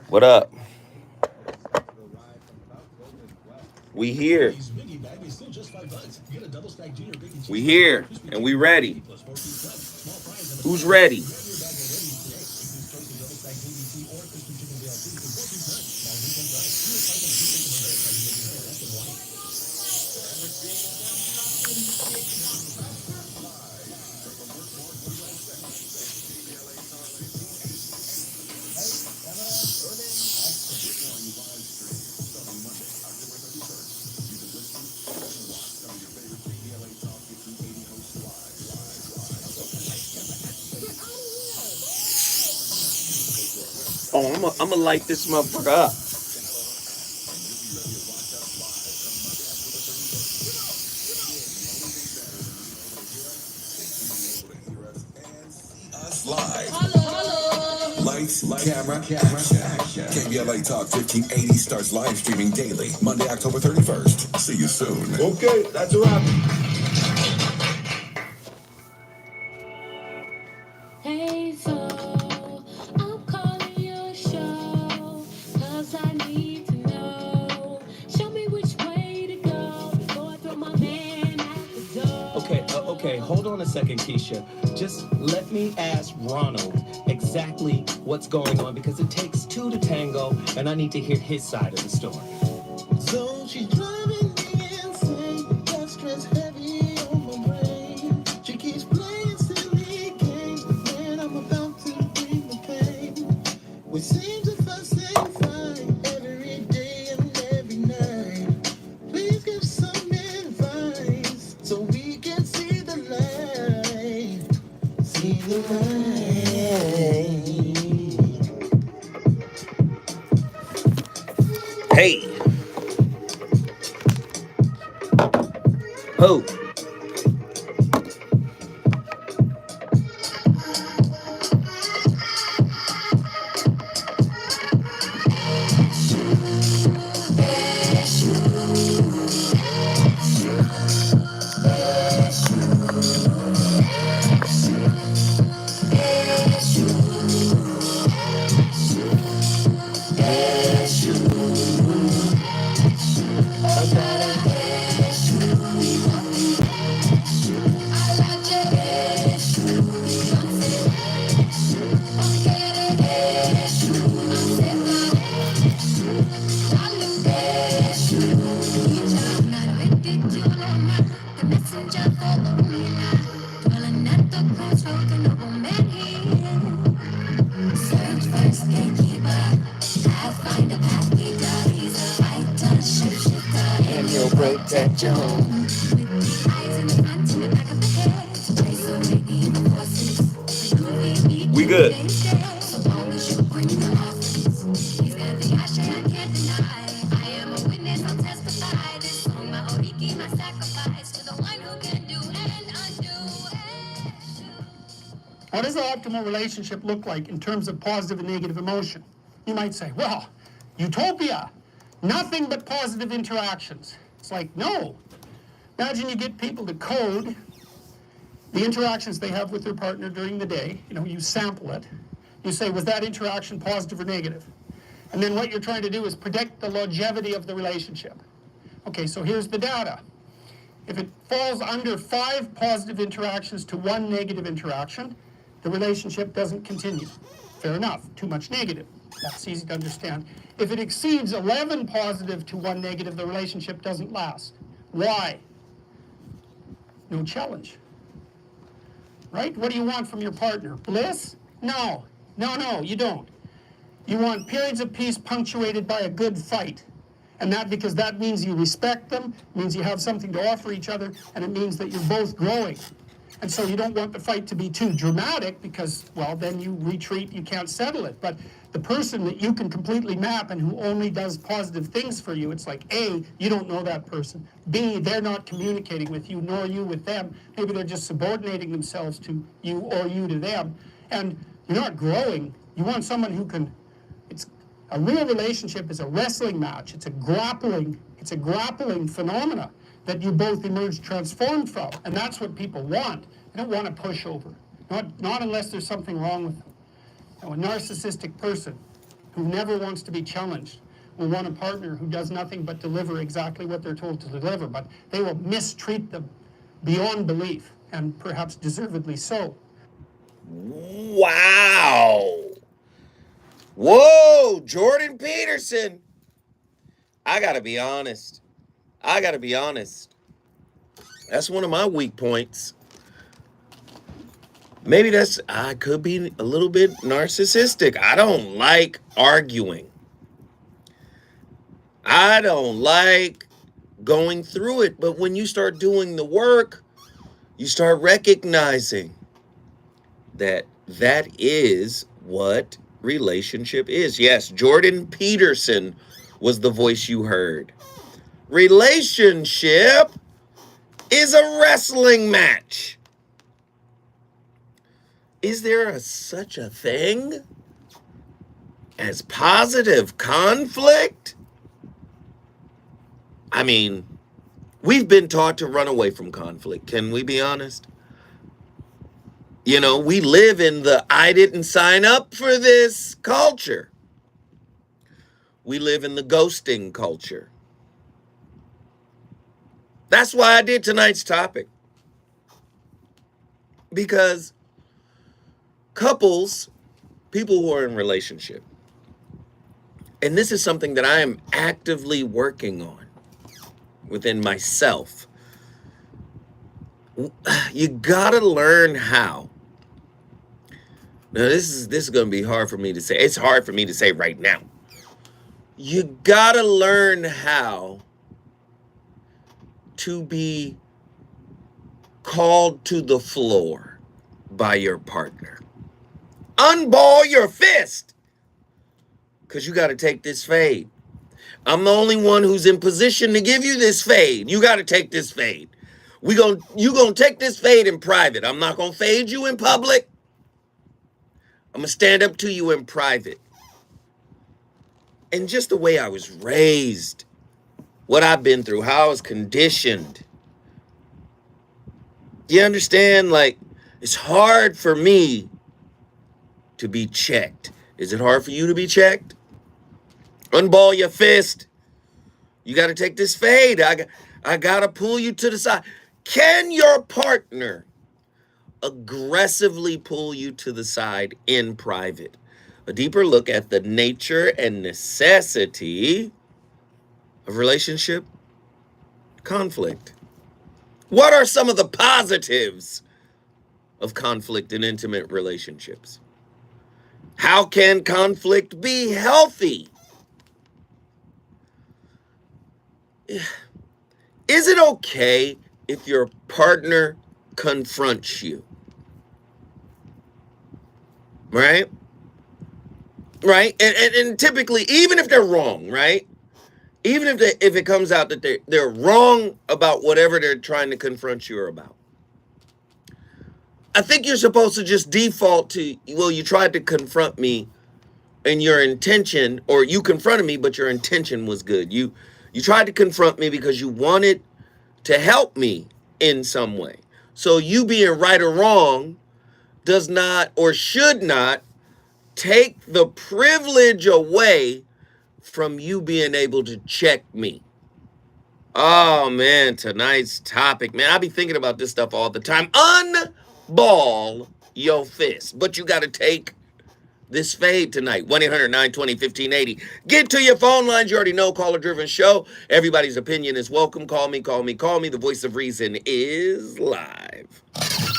What up? We here. We here and we ready. Who's ready? Oh, I'm gonna light this motherfucker up. Lights, camera, action. KBLA Talk 1580 starts live streaming daily, Monday, October 31st. See you soon. Okay, that's a wrap. Hey, so I'm calling your show, 'cause I need to know. Show me which way to go before I throw my man out the door. Okay, hold on a second, Keisha. Just let me ask Ronald exactly what's going on, because it takes two to tango, and I need to hear his side of the story. So she's driving me insane. That stress heavy on my brain. She keeps playing silly games, but when I'm about to bring the pain, we seem to fuss and fight every day and every night. Please give some advice so we can see the light. See the light. Hey. Who? And you'll protect your home. We good. What does the optimal relationship look like in terms of positive and negative emotion? You might say, well, utopia, nothing but positive interactions. It's like, no. Imagine you get people to code the interactions they have with their partner during the day. You sample it. You say, was that interaction positive or negative? And then what you're trying to do is predict the longevity of the relationship. Okay, so here's the data. If it falls under 5 positive interactions to 1 negative interaction, the relationship doesn't continue. Fair enough, too much negative. That's easy to understand. If it exceeds 11 positive to 1 negative, the relationship doesn't last. Why? No challenge. Right? What do you want from your partner? Bliss? No, you don't. You want periods of peace punctuated by a good fight. And because that means you respect them, means you have something to offer each other, and it means that you're both growing. And so you don't want the fight to be too dramatic because, well, then you retreat, you can't settle it. But the person that you can completely map and who only does positive things for you, it's like, A, you don't know that person. B, they're not communicating with you, nor you with them. Maybe they're just subordinating themselves to you or you to them. And you're not growing. You want someone who can, a real relationship is a wrestling match. It's a grappling phenomena that you both emerge transformed from. And that's what people want. They don't want a pushover. Not unless there's something wrong with them. A narcissistic person who never wants to be challenged will want a partner who does nothing but deliver exactly what they're told to deliver, but they will mistreat them beyond belief, and perhaps deservedly so. Wow. Whoa, Jordan Peterson. I gotta be honest. That's one of my weak points. Maybe I could be a little bit narcissistic. I don't like arguing. I don't like going through it. But when you start doing the work, you start recognizing that is what relationship is. Yes, Jordan Peterson was the voice you heard. Relationship is a wrestling match. Is there such a thing as positive conflict? I mean, we've been taught to run away from conflict. Can we be honest? You know, we live in the I didn't sign up for this culture. We live in the ghosting culture. That's why I did tonight's topic. Because couples, people who are in relationship, and this is something that I am actively working on within myself. You gotta learn how. Now this is gonna be hard for me to say. It's hard for me to say right now. You gotta learn how to be called to the floor by your partner. Unball your fist, because you got to take this fade. I'm the only one who's in position to give you this fade. You got to take this fade. You gonna take this fade in private. I'm not gonna fade you in public. I'm gonna stand up to you in private. And just the way I was raised, what I've been through, how I was conditioned. You understand? Like, it's hard for me to be checked. Is it hard for you to be checked? Unball your fist. You got to take this fade. I got to pull you to the side. Can your partner aggressively pull you to the side in private? A deeper look at the nature and necessity of relationship conflict. What are some of the positives of conflict in intimate relationships? How can conflict be healthy? Is it okay if your partner confronts you? Right? Right? And typically, even if they're wrong, right? Even if it comes out that they're wrong about whatever they're trying to confront you about. I think you're supposed to just default to, well, you tried to confront me and your intention, or you confronted me, but your intention was good. You tried to confront me because you wanted to help me in some way. So you being right or wrong does not or should not take the privilege away from you being able to check me. Oh man, tonight's topic, man, I be thinking about this stuff all the time. Unball your fist. But you got to take this fade tonight. 1-800-920-1580. Get to your phone lines. You already know, caller-driven show. Everybody's opinion is welcome. Call me. The voice of reason is live.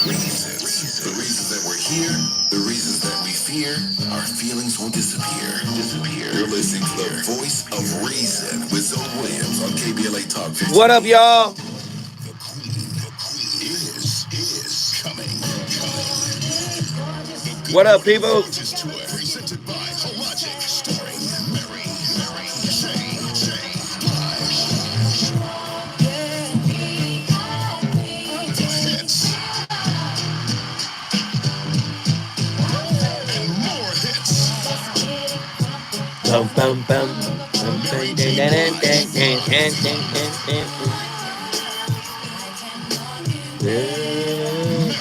Reasons. The reasons that we're here, the reasons that we fear, our feelings won't disappear. You're listening to the voice of reason with Zoe Williams on KBLA Talk 15. What up, y'all? The queen is coming. What up, people? This tour presented by Hologic, starring Mary hits and more hits. Bum, bum, bum.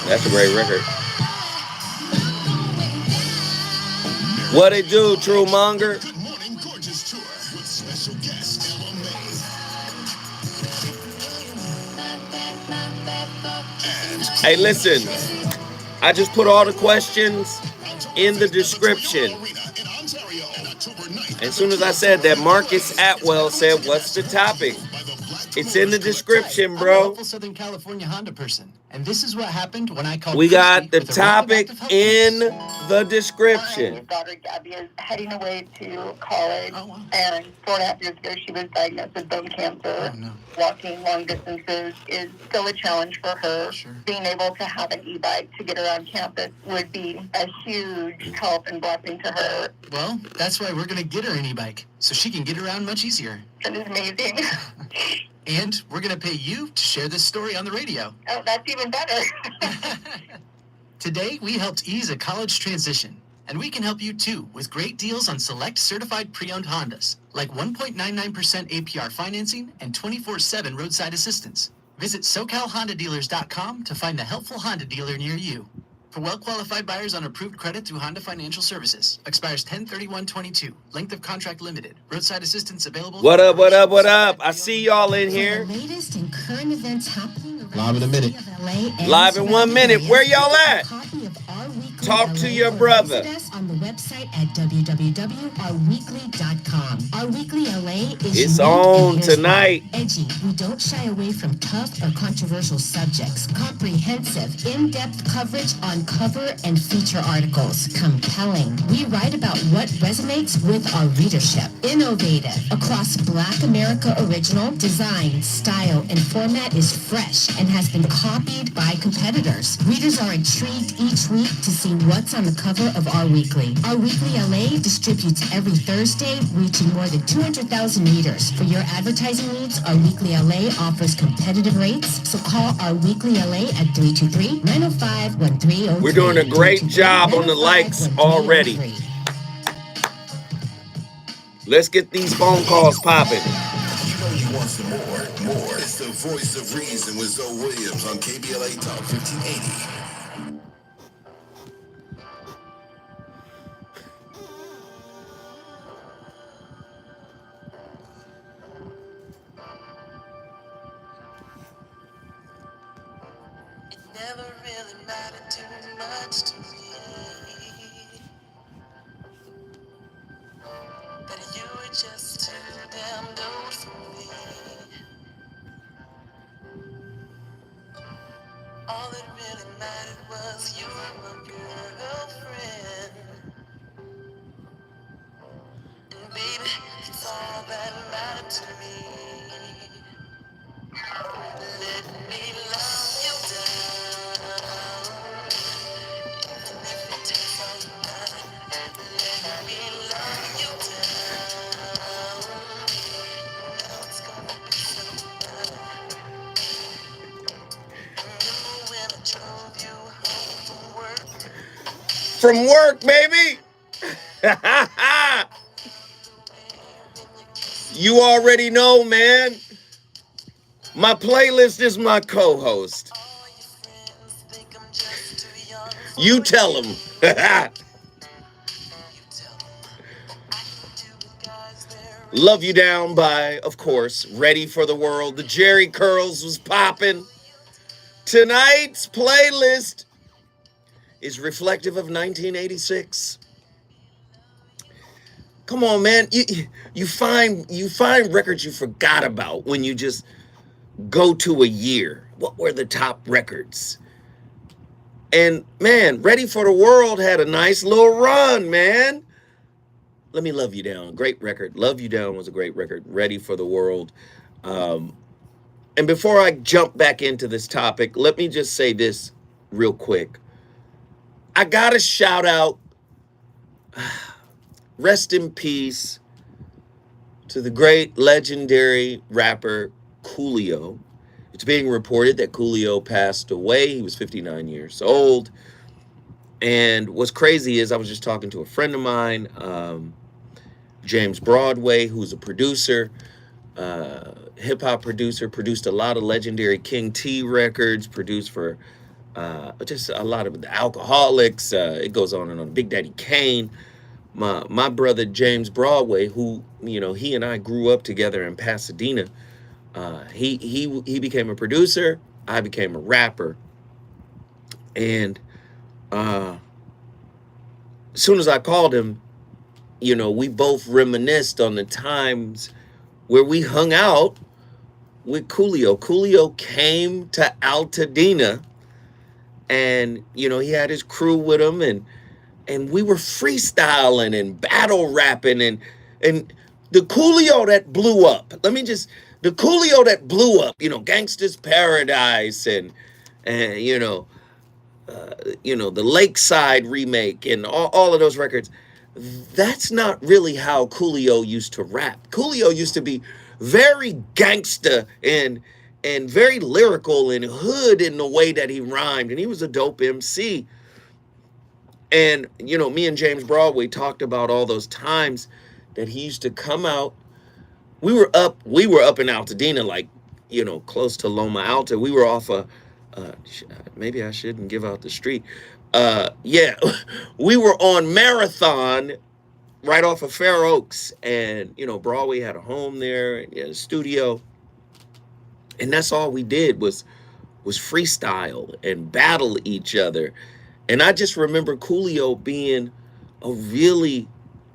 That's a great record. What it do, True Monger? Good Morning Gorgeous Tour with special guest Ella May. And Hey, listen. I just put all the questions in the description. As soon as I said that, Marcus Atwell said, "What's the topic?" It's in the description, I'm a bro. local Southern California Honda person, and this is what happened when I called. We got Christy the with a topic radioactive health in news. the His description. daughter Gabby is heading away to college, Oh, wow. and 4.5 years ago she was diagnosed with bone cancer. Oh, no. Walking long distances is still a challenge for her. Sure. Being able to have an e-bike to get around campus would be a huge help and blessing to her. Well, that's why we're gonna get her an e-bike, so she can get around much easier. It is amazing. And we're gonna pay you to share this story on the radio. Oh, that's even better. Today, we helped ease a college transition, and we can help you too with great deals on select certified pre-owned Hondas, like 1.99% APR financing and 24/7 roadside assistance. Visit SoCalHondaDealers.com to find a helpful Honda dealer near you. For well-qualified buyers on approved credit through Honda Financial Services. Expires 10/31/22. Length of contract limited. Roadside assistance available. What up, what up, what up? I see y'all in here. For the latest and current events happening around Live in a minute. the city of LA and Live in 1 minute. Where y'all at? A copy of Our Weekly Talk to LA your or brother. visit us on the website at www.ourweekly.com. Our Weekly LA is It's unique, on and here's tonight. why. Edgy. We don't shy away from tough or controversial subjects. Comprehensive, in-depth coverage on cover and feature articles. Compelling. We write about what resonates with our readership. Innovative. Across Black America original, design, style, and format is fresh and has been copied by competitors. Readers are intrigued each week to see what's on the cover of Our Weekly. Our Weekly LA distributes every Thursday, reaching more than 200,000 readers. For your advertising needs, Our Weekly LA offers competitive rates, so call Our Weekly LA at 323-905-1303. We're doing a great job on the likes already. Let's get these phone calls popping. You know you want some more. It's the voice of reason with Zoe Williams on KBLA Talk 1580. It never really mattered too much to me. But you were just too damn old for me. All that really mattered was you were my girlfriend. And baby, it's all that mattered to me. Let me love you down. Even if it takes all night. Let me love you down. Now it's gonna be so bad. Remember when I drove you home from work? From work, baby. You already know, man. My playlist is my co-host. All your friends think I'm just too young. You tell them. You tell them. I can do with guys there. Love You Down by, of course, Ready for the World. The Jerry Curls was popping. Tonight's playlist is reflective of 1986. Come on, man. You find records you forgot about when you just go to a year. What were the top records? And man, Ready for the World had a nice little run, man. Let Me Love You Down, great record. Love You Down was a great record. Ready for the World. And before I jump back into this topic, let me just say this real quick. I gotta shout out, rest in peace, to the great legendary rapper Coolio. It's being reported that Coolio passed away. He was 59 years old. And what's crazy is I was just talking to a friend of mine, James Broadway, who's a producer, hip-hop producer, produced a lot of legendary King T records, produced for just a lot of the Alcoholics. It goes on and on. Big Daddy Kane. my brother James Broadway, who, he and I grew up together in Pasadena. He became a producer. I became a rapper. And as soon as I called him, we both reminisced on the times where we hung out with Coolio. Coolio came to Altadena, and he had his crew with him, and we were freestyling and battle rapping, and the Coolio that blew up. The Coolio that blew up, Gangsta's Paradise, and the Lakeside remake, and all of those records. That's not really how Coolio used to rap. Coolio used to be very gangsta and very lyrical and hood in the way that he rhymed, and he was a dope MC. And me and James Broadway talked about all those times that he used to come out. We were up in Altadena, like close to Loma Alta. We were off maybe I shouldn't give out the street. Yeah, we were on Marathon right off of Fair Oaks, and Broadway had a home there and a studio, and that's all we did was freestyle and battle each other. And I just remember Coolio being a really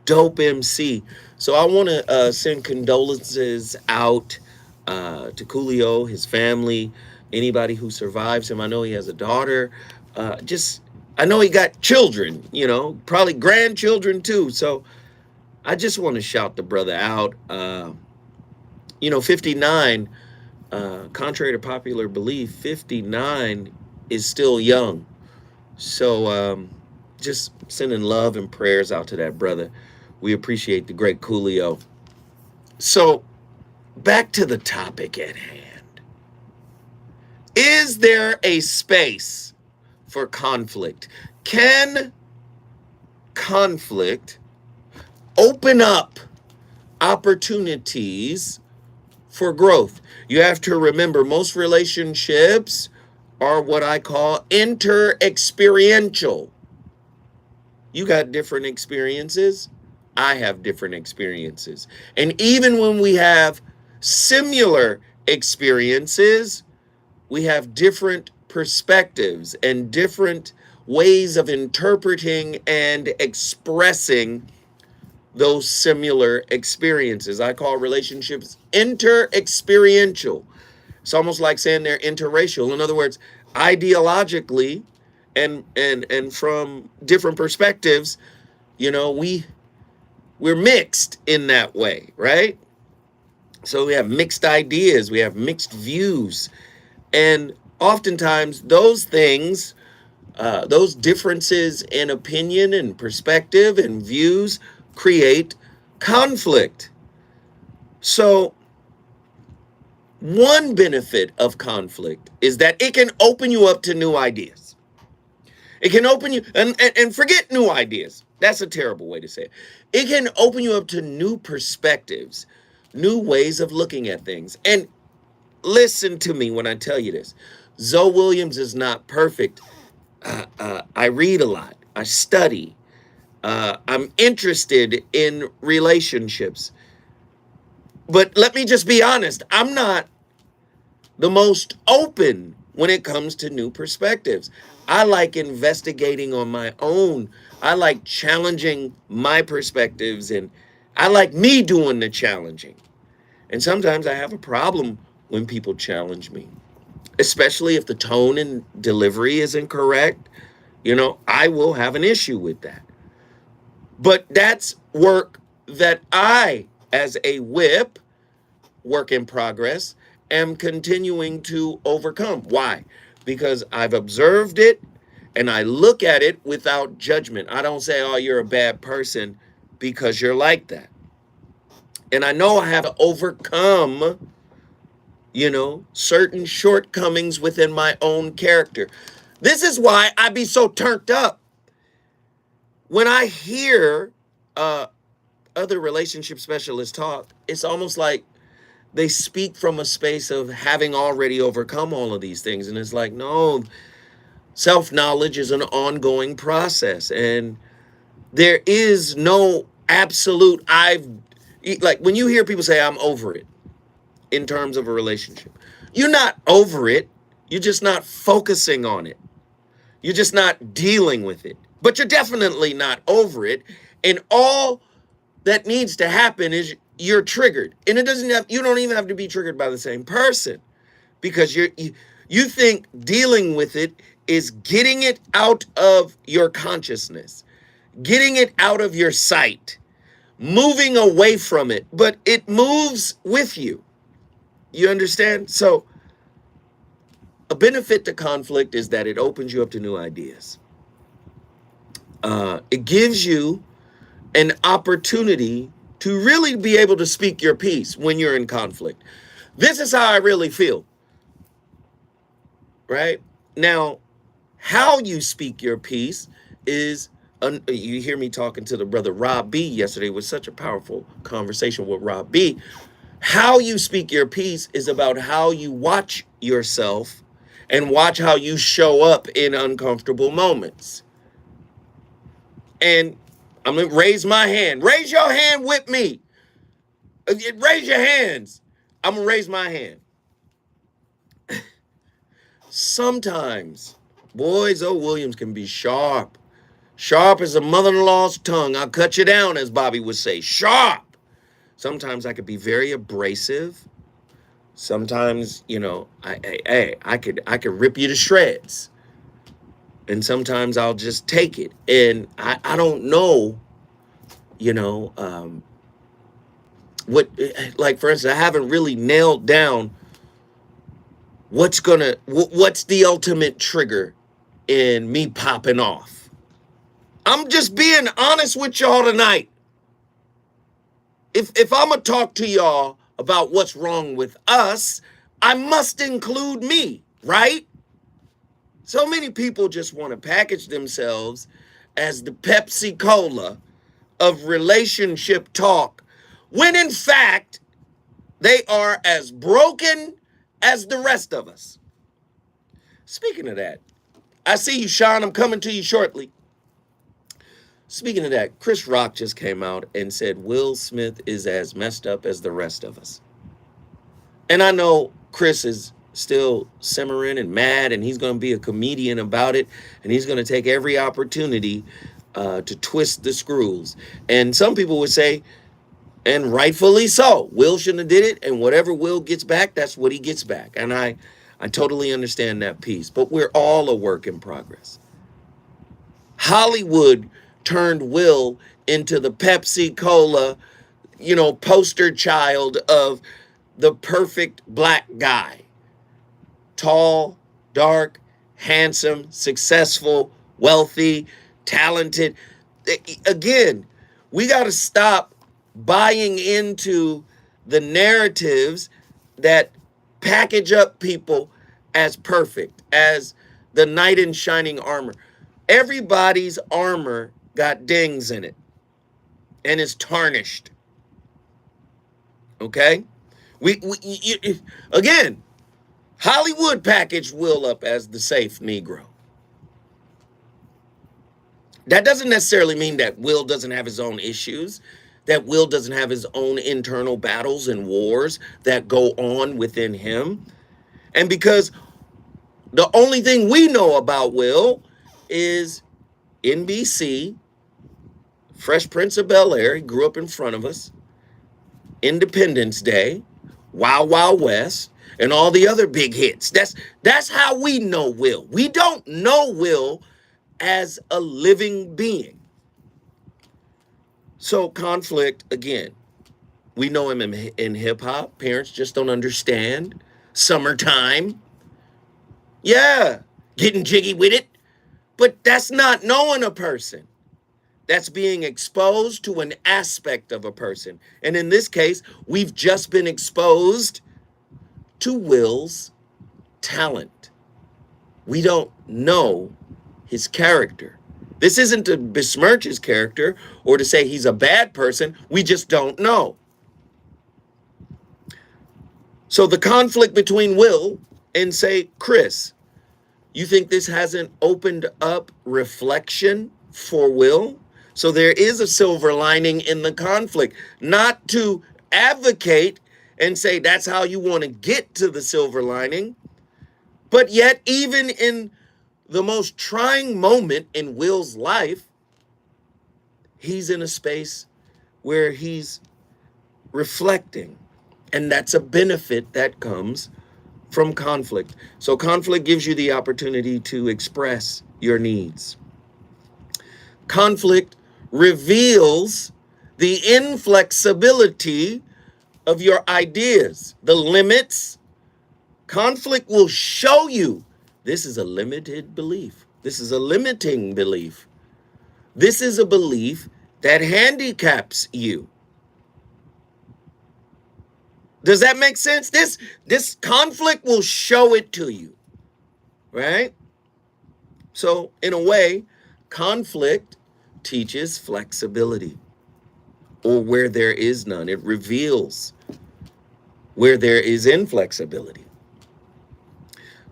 dope MC. So I want to send condolences out to Coolio, his family, anybody who survives him. I know he has a daughter. I know he got children, probably grandchildren too. So I just want to shout the brother out. 59, contrary to popular belief, 59 is still young. So just sending love and prayers out to that brother. We appreciate the great Coolio. So back to the topic at hand. Is there a space for conflict? Can conflict open up opportunities for growth? You have to remember, most relationships are what I call inter-experiential. You got different experiences. I have different experiences. And even when we have similar experiences, we have different perspectives and different ways of interpreting and expressing those similar experiences. I call relationships inter-experiential. It's almost like saying they're interracial. In other words, ideologically and from different perspectives, we're mixed in that way, right? So we have mixed ideas, we have mixed views, and oftentimes those things, those differences in opinion and perspective and views create conflict. So one benefit of conflict is that it can open you up to new ideas. It can open you, and forget new ideas. That's a terrible way to say it. It can open you up to new perspectives, new ways of looking at things. And listen to me when I tell you this. Zoe Williams is not perfect. I read a lot. I study. I'm interested in relationships. But let me just be honest. I'm not the most open when it comes to new perspectives. I like investigating on my own. I like challenging my perspectives, and I like me doing the challenging. And sometimes I have a problem when people challenge me, especially if the tone and delivery is incorrect. I will have an issue with that. But that's work that I, as a whip, work in progress, am continuing to overcome. Why? Because I've observed it and I look at it without judgment. I don't say, oh, you're a bad person because you're like that. And I know I have to overcome, certain shortcomings within my own character. This is why I be so turned up when I hear other relationship specialists talk. It's almost like they speak from a space of having already overcome all of these things. And it's like, no, self-knowledge is an ongoing process. And There is no absolute, like when you hear people say, I'm over it in terms of a relationship, you're not over it. You're just not focusing on it. You're just not dealing with it, but you're definitely not over it. And all that needs to happen is you're triggered. And you don't even have to be triggered by the same person, because you think dealing with it is getting it out of your consciousness, getting it out of your sight, moving away from it, but it moves with you. You understand? So a benefit to conflict is that it opens you up to new ideas. It gives you an opportunity to really be able to speak your piece when you're in conflict. This is how I really feel. Right? Now, how you speak your piece is, you hear me talking to the brother Rob B yesterday. It was such a powerful conversation with Rob B. How you speak your piece is about how you watch yourself and watch how you show up in uncomfortable moments. And I'm going to raise my hand. Raise your hand with me. Raise your hands. I'm going to raise my hand. Sometimes, boys, Williams can be sharp. Sharp as a mother-in-law's tongue. I'll cut you down, as Bobby would say. Sharp. Sometimes I could be very abrasive. Sometimes, I could rip you to shreds. And sometimes I'll just take it. And I don't know, what, like, for instance, I haven't really nailed down what's the ultimate trigger in me popping off. I'm just being honest with y'all tonight. If I'm gonna talk to y'all about what's wrong with us, I must include me, right? So many people just want to package themselves as the Pepsi Cola of relationship talk, when in fact they are as broken as the rest of us. Speaking of that, I see you, Sean. I'm coming to you shortly. Speaking of that, Chris Rock just came out and said Will Smith is as messed up as the rest of us. And I know Chris is still simmering and mad, and he's going to be a comedian about it, and he's going to take every opportunity to twist the screws. And some people would say, and rightfully so, Will shouldn't have did it, and whatever Will gets back, that's what he gets back. And I totally understand that piece, but we're all a work in progress. Hollywood turned Will into the Pepsi Cola, poster child of the perfect black guy. Tall, dark, handsome, successful, wealthy, talented. Again, we got to stop buying into the narratives that package up people as perfect, as the knight in shining armor. Everybody's armor got dings in it and is tarnished. Okay? Again, Hollywood packaged Will up as the safe Negro. That doesn't necessarily mean that Will doesn't have his own issues, that Will doesn't have his own internal battles and wars that go on within him. And because the only thing we know about Will is NBC, Fresh Prince of Bel-Air, he grew up in front of us, Independence Day, Wild Wild West, and all the other big hits. That's how we know Will. We don't know Will as a living being. So conflict, again, we know him in hip-hop. Parents just don't understand. Summertime. Yeah, getting jiggy with it. But that's not knowing a person. That's being exposed to an aspect of a person. And in this case, we've just been exposed to Will's talent. We don't know his character. This isn't to besmirch his character or to say he's a bad person. We just don't know. So the conflict between Will and, say, Chris, you think this hasn't opened up reflection for Will? So there is a silver lining in the conflict, not to advocate and say that's how you want to get to the silver lining, but yet even in the most trying moment in Will's life, he's in a space where he's reflecting, and that's a benefit that comes from conflict. So conflict gives you the opportunity to express your needs. Conflict reveals the inflexibility of your ideas, the limits. Conflict will show you this is a limited belief. This is a limiting belief. This is a belief that handicaps you. Does that make sense? This conflict will show it to you, right? So in a way, conflict teaches flexibility, or where there is none. It reveals where there is inflexibility.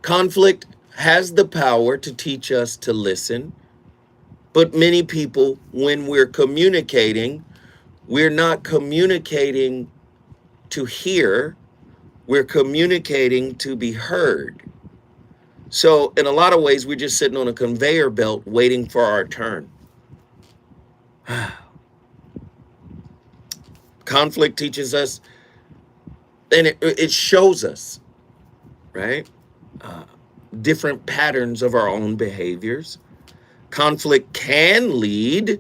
Conflict has the power to teach us to listen, but many people, when we're communicating, we're not communicating to hear, we're communicating to be heard. So in a lot of ways, we're just sitting on a conveyor belt waiting for our turn. Conflict teaches us, and it shows us, right? Different patterns of our own behaviors. Conflict can lead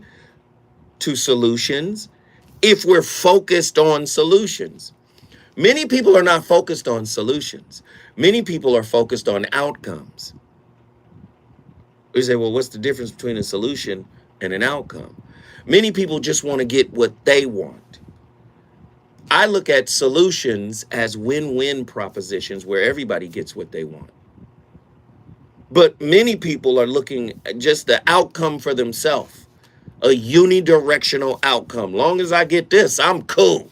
to solutions if we're focused on solutions. Many people are not focused on solutions. Many people are focused on outcomes. We say, well, what's the difference between a solution and an outcome? Many people just want to get what they want. I look at solutions as win-win propositions where everybody gets what they want. But many people are looking at just the outcome for themselves, a unidirectional outcome. Long as I get this, I'm cool.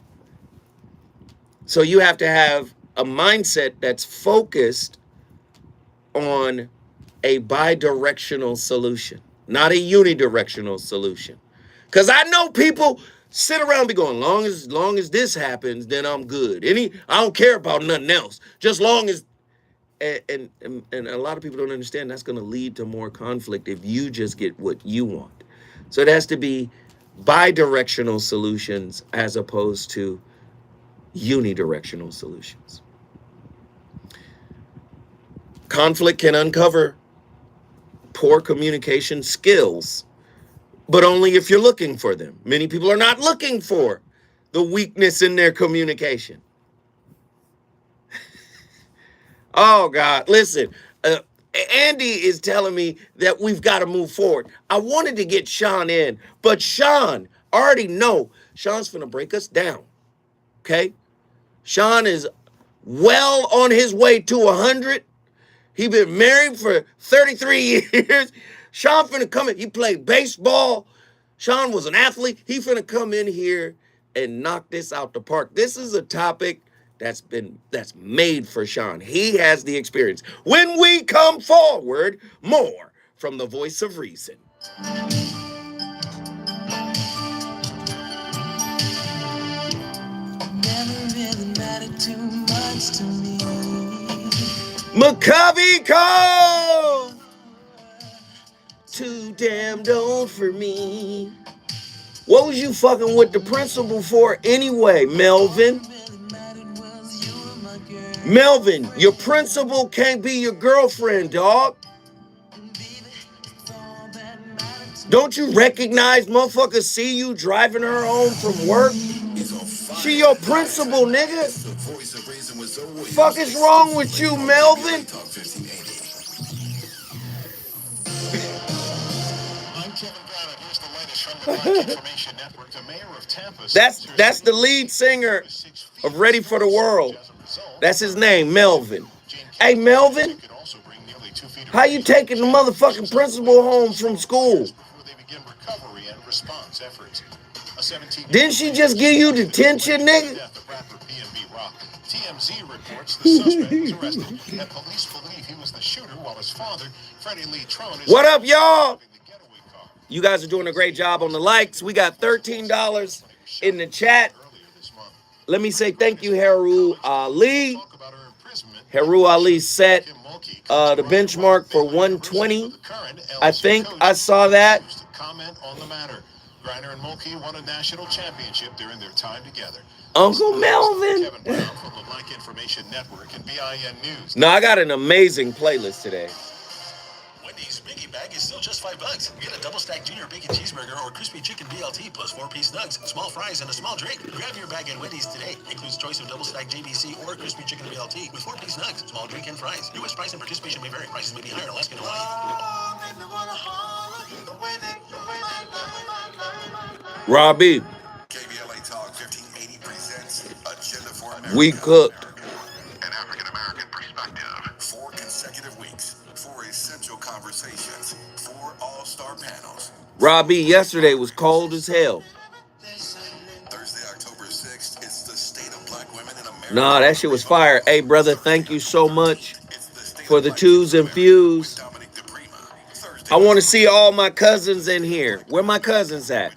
So you have to have a mindset that's focused on a bidirectional solution, not a unidirectional solution. Because I know people sit around and be going, long as this happens, then I'm good. I don't care about nothing else. Just long as, and a lot of people don't understand that's going to lead to more conflict if you just get what you want. So it has to be bidirectional solutions as opposed to unidirectional solutions. Conflict can uncover poor communication skills, but only if you're looking for them. Many people are not looking for the weakness in their communication. Oh, God, listen, Andy is telling me that we've got to move forward. I wanted to get Sean in, but Sean, I already know Sean's finna break us down, okay? Sean is well on his way to 100. He been married for 33 years. Sean finna come in. He played baseball. Sean was an athlete. He finna come in here and knock this out the park. This is a topic that's made for Sean. He has the experience. When we come forward, more from the voice of reason. McCovey Cove, too damned old for me. What was you fucking with the principal for anyway, Melvin? Melvin, your principal can't be your girlfriend, dog. Don't you recognize motherfuckers see you driving her home from work? She your principal, nigga. Fuck is wrong with you, Melvin? That's the lead singer of Ready for the World. That's his name, Melvin. Hey, Melvin, how you taking the motherfucking principal home from school? Didn't she just give you detention, nigga? TMZ reports the suspect was arrested and police believe he was the shooter while his father, Freddie Lee Trone, what up, y'all? You guys are doing a great job on the likes. We got $13 in the chat. Let me say thank you, Haru Ali. Haru Ali set the benchmark for 120. I think I saw that. Comment on the matter. Griner and Mulkey won a national championship during their time together. Uncle Melvin. Kevin Brown from the Black Information Network and BIN News. No, I got an amazing playlist today. Wendy's Biggie Bag is still just $5. Get a double stack junior bacon cheeseburger or crispy chicken BLT plus 4-piece nugs, small fries, and a small drink. Grab your bag at Wendy's today. Includes choice of double stack JBC or crispy chicken BLT with 4-piece nugs, small drink, and fries. U.S. price and participation may vary. Prices may be higher in Alaska and Hawaii. Robbie. KBLA Talk 1580 presents Agenda for America. We cooked. An African-American perspective. 4 consecutive weeks. 4 essential conversations. 4 all-star panels. Robbie, yesterday was cold as hell. Thursday, October 6th, it's the state of black women in America. Nah, that shit was fire. Hey, brother, thank you so much for the twos and fews. I want to see all my cousins in here. Where my cousins at?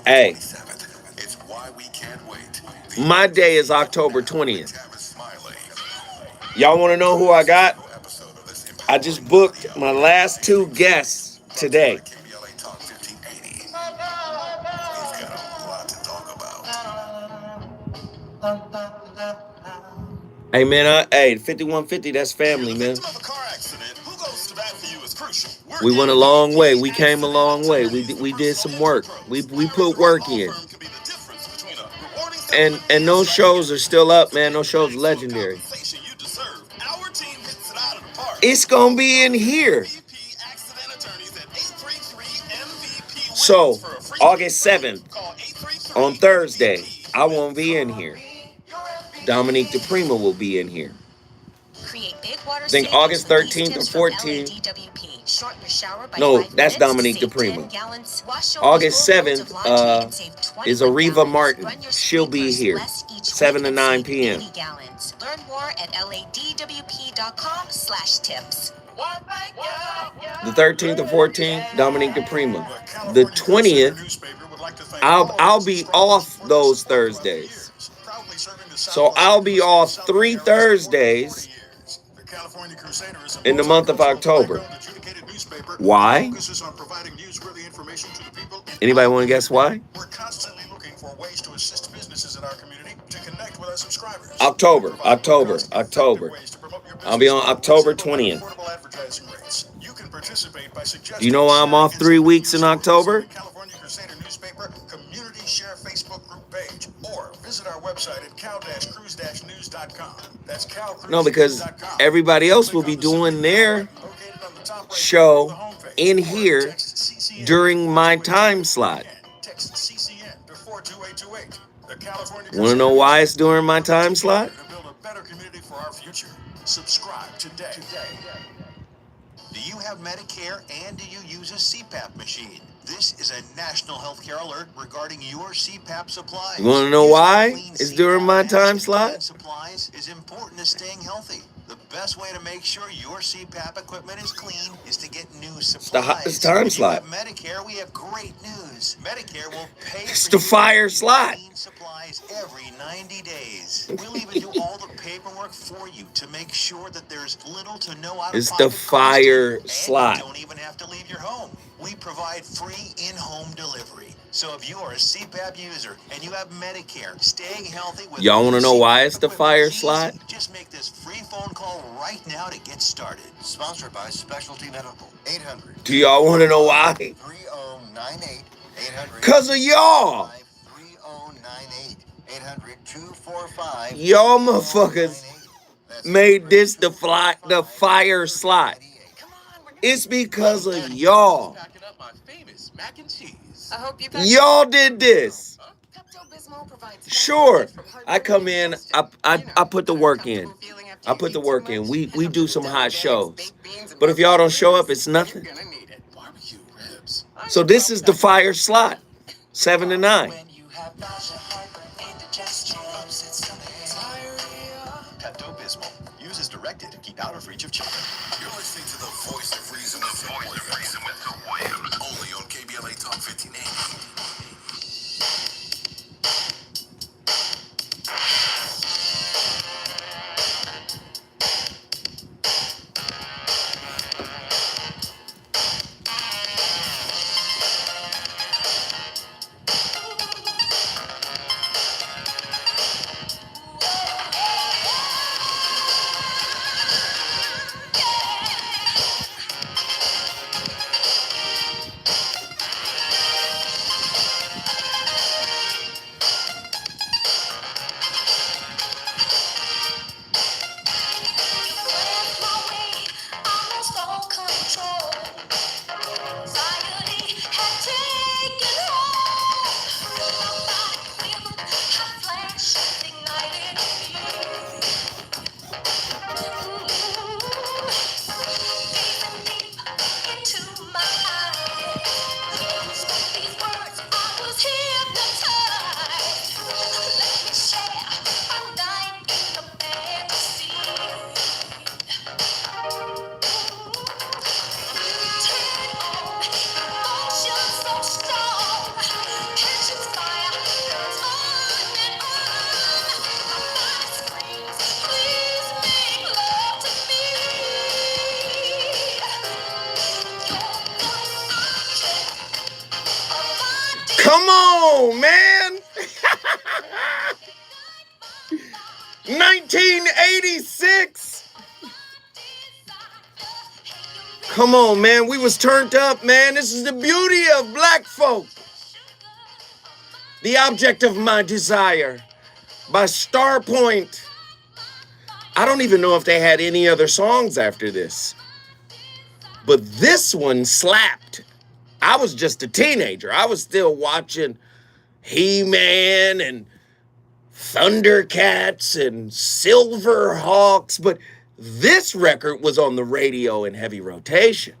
Hey, It's why we can't wait. my day is October 20th. Y'all want to know who I got? I just booked my last 2 guests today. KBLA Talk 1580. We've got a lot to talk about. Hey, man, hey, 5150, that's family, man. We went a long way. We came a long way. We did some work. We put work in. And those shows are still up, man. Those shows are legendary. It's going to be in here. So, August 7th, on Thursday, I won't be in here. Dominique DePrima will be in here. I think August 13th or 14th. No, that's Dominique DePrima. August 7th is Ariva Martin. She'll be here, 7 to 9 p.m. Learn more at ladwp.com/tips. The 13th or 14th, Dominique DePrima. The 20th, I'll be off those Thursdays. So I'll be off 3 Thursdays in the month of October. Why? Anybody want to guess why? We're constantly looking for ways to assist businesses in our community to connect with our subscribers. October. I'll be on October 20th. You know why I'm off 3 weeks in October? California Crusader newspaper community share Facebook group page or visit our website at cal-cruise-news.com. That's cal-cruise-news.com. No, because everybody else will be doing their show in here during my time slot. Want to know why it's during my time slot? Subscribe today. Do you have Medicare and do you use a CPAP machine? This is a national healthcare alert regarding your CPAP supplies. You want to know why Using clean it's during CPAP my and time clean slot? supplies is important to staying healthy. The best way to make sure your CPAP equipment is clean is to get new supplies. the hottest time If you have slot. Medicare, we have great news. Medicare will pay It's for the you fire to get slot. clean supplies every 90 days. We'll even do all the paperwork for you to make sure that there's little to no out-of-pocket It's the cost to fire you, and slot. you don't even have to leave your home. We provide free in-home delivery. So if you are a CPAP user and you have Medicare, staying healthy with Y'all want to know why it's the CPAP fire equipment is slot? easy. Just make this free phone call right now to get started. Sponsored by Specialty Medical. 800. Do y'all want to know why? 3098 800. Because of y'all. 3098 800 245. Y'all motherfuckers made this the fire slot. It's because of y'all. Packing up my famous mac and cheese. I hope you Y'all did this. Sure. I come in, I put the work in. I put the work in. We do some hot shows. But if y'all don't show up, it's nothing. Barbecue ribs. So this is the fire slot. 7 to 9. Pepto-Bismol. Use as directed to keep out of reach of children. You're listening to the voice of reason with 1986. Come on, man. We was turned up, man. This is the beauty of black folk. The Object of My Desire by Starpoint. I don't even know if they had any other songs after this. But this one slapped. I was just a teenager. I was still watching He-Man and Thundercats and Silverhawks, but this record was on the radio in heavy rotation.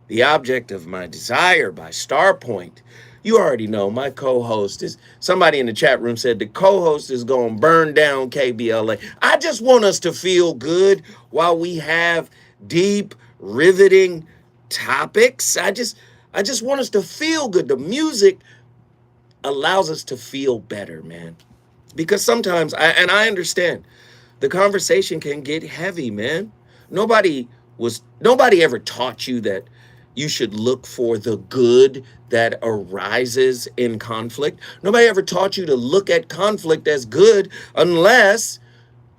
The Object of My Desire by Starpoint. You already know my co-host is, somebody in the chat room said the co-host is going to burn down KBLA. I just want us to feel good while we have deep, riveting topics. I just want us to feel good. The music allows us to feel better, man. Because sometimes, I understand, the conversation can get heavy, man. Nobody ever taught you that you should look for the good that arises in conflict. Nobody ever taught you to look at conflict as good unless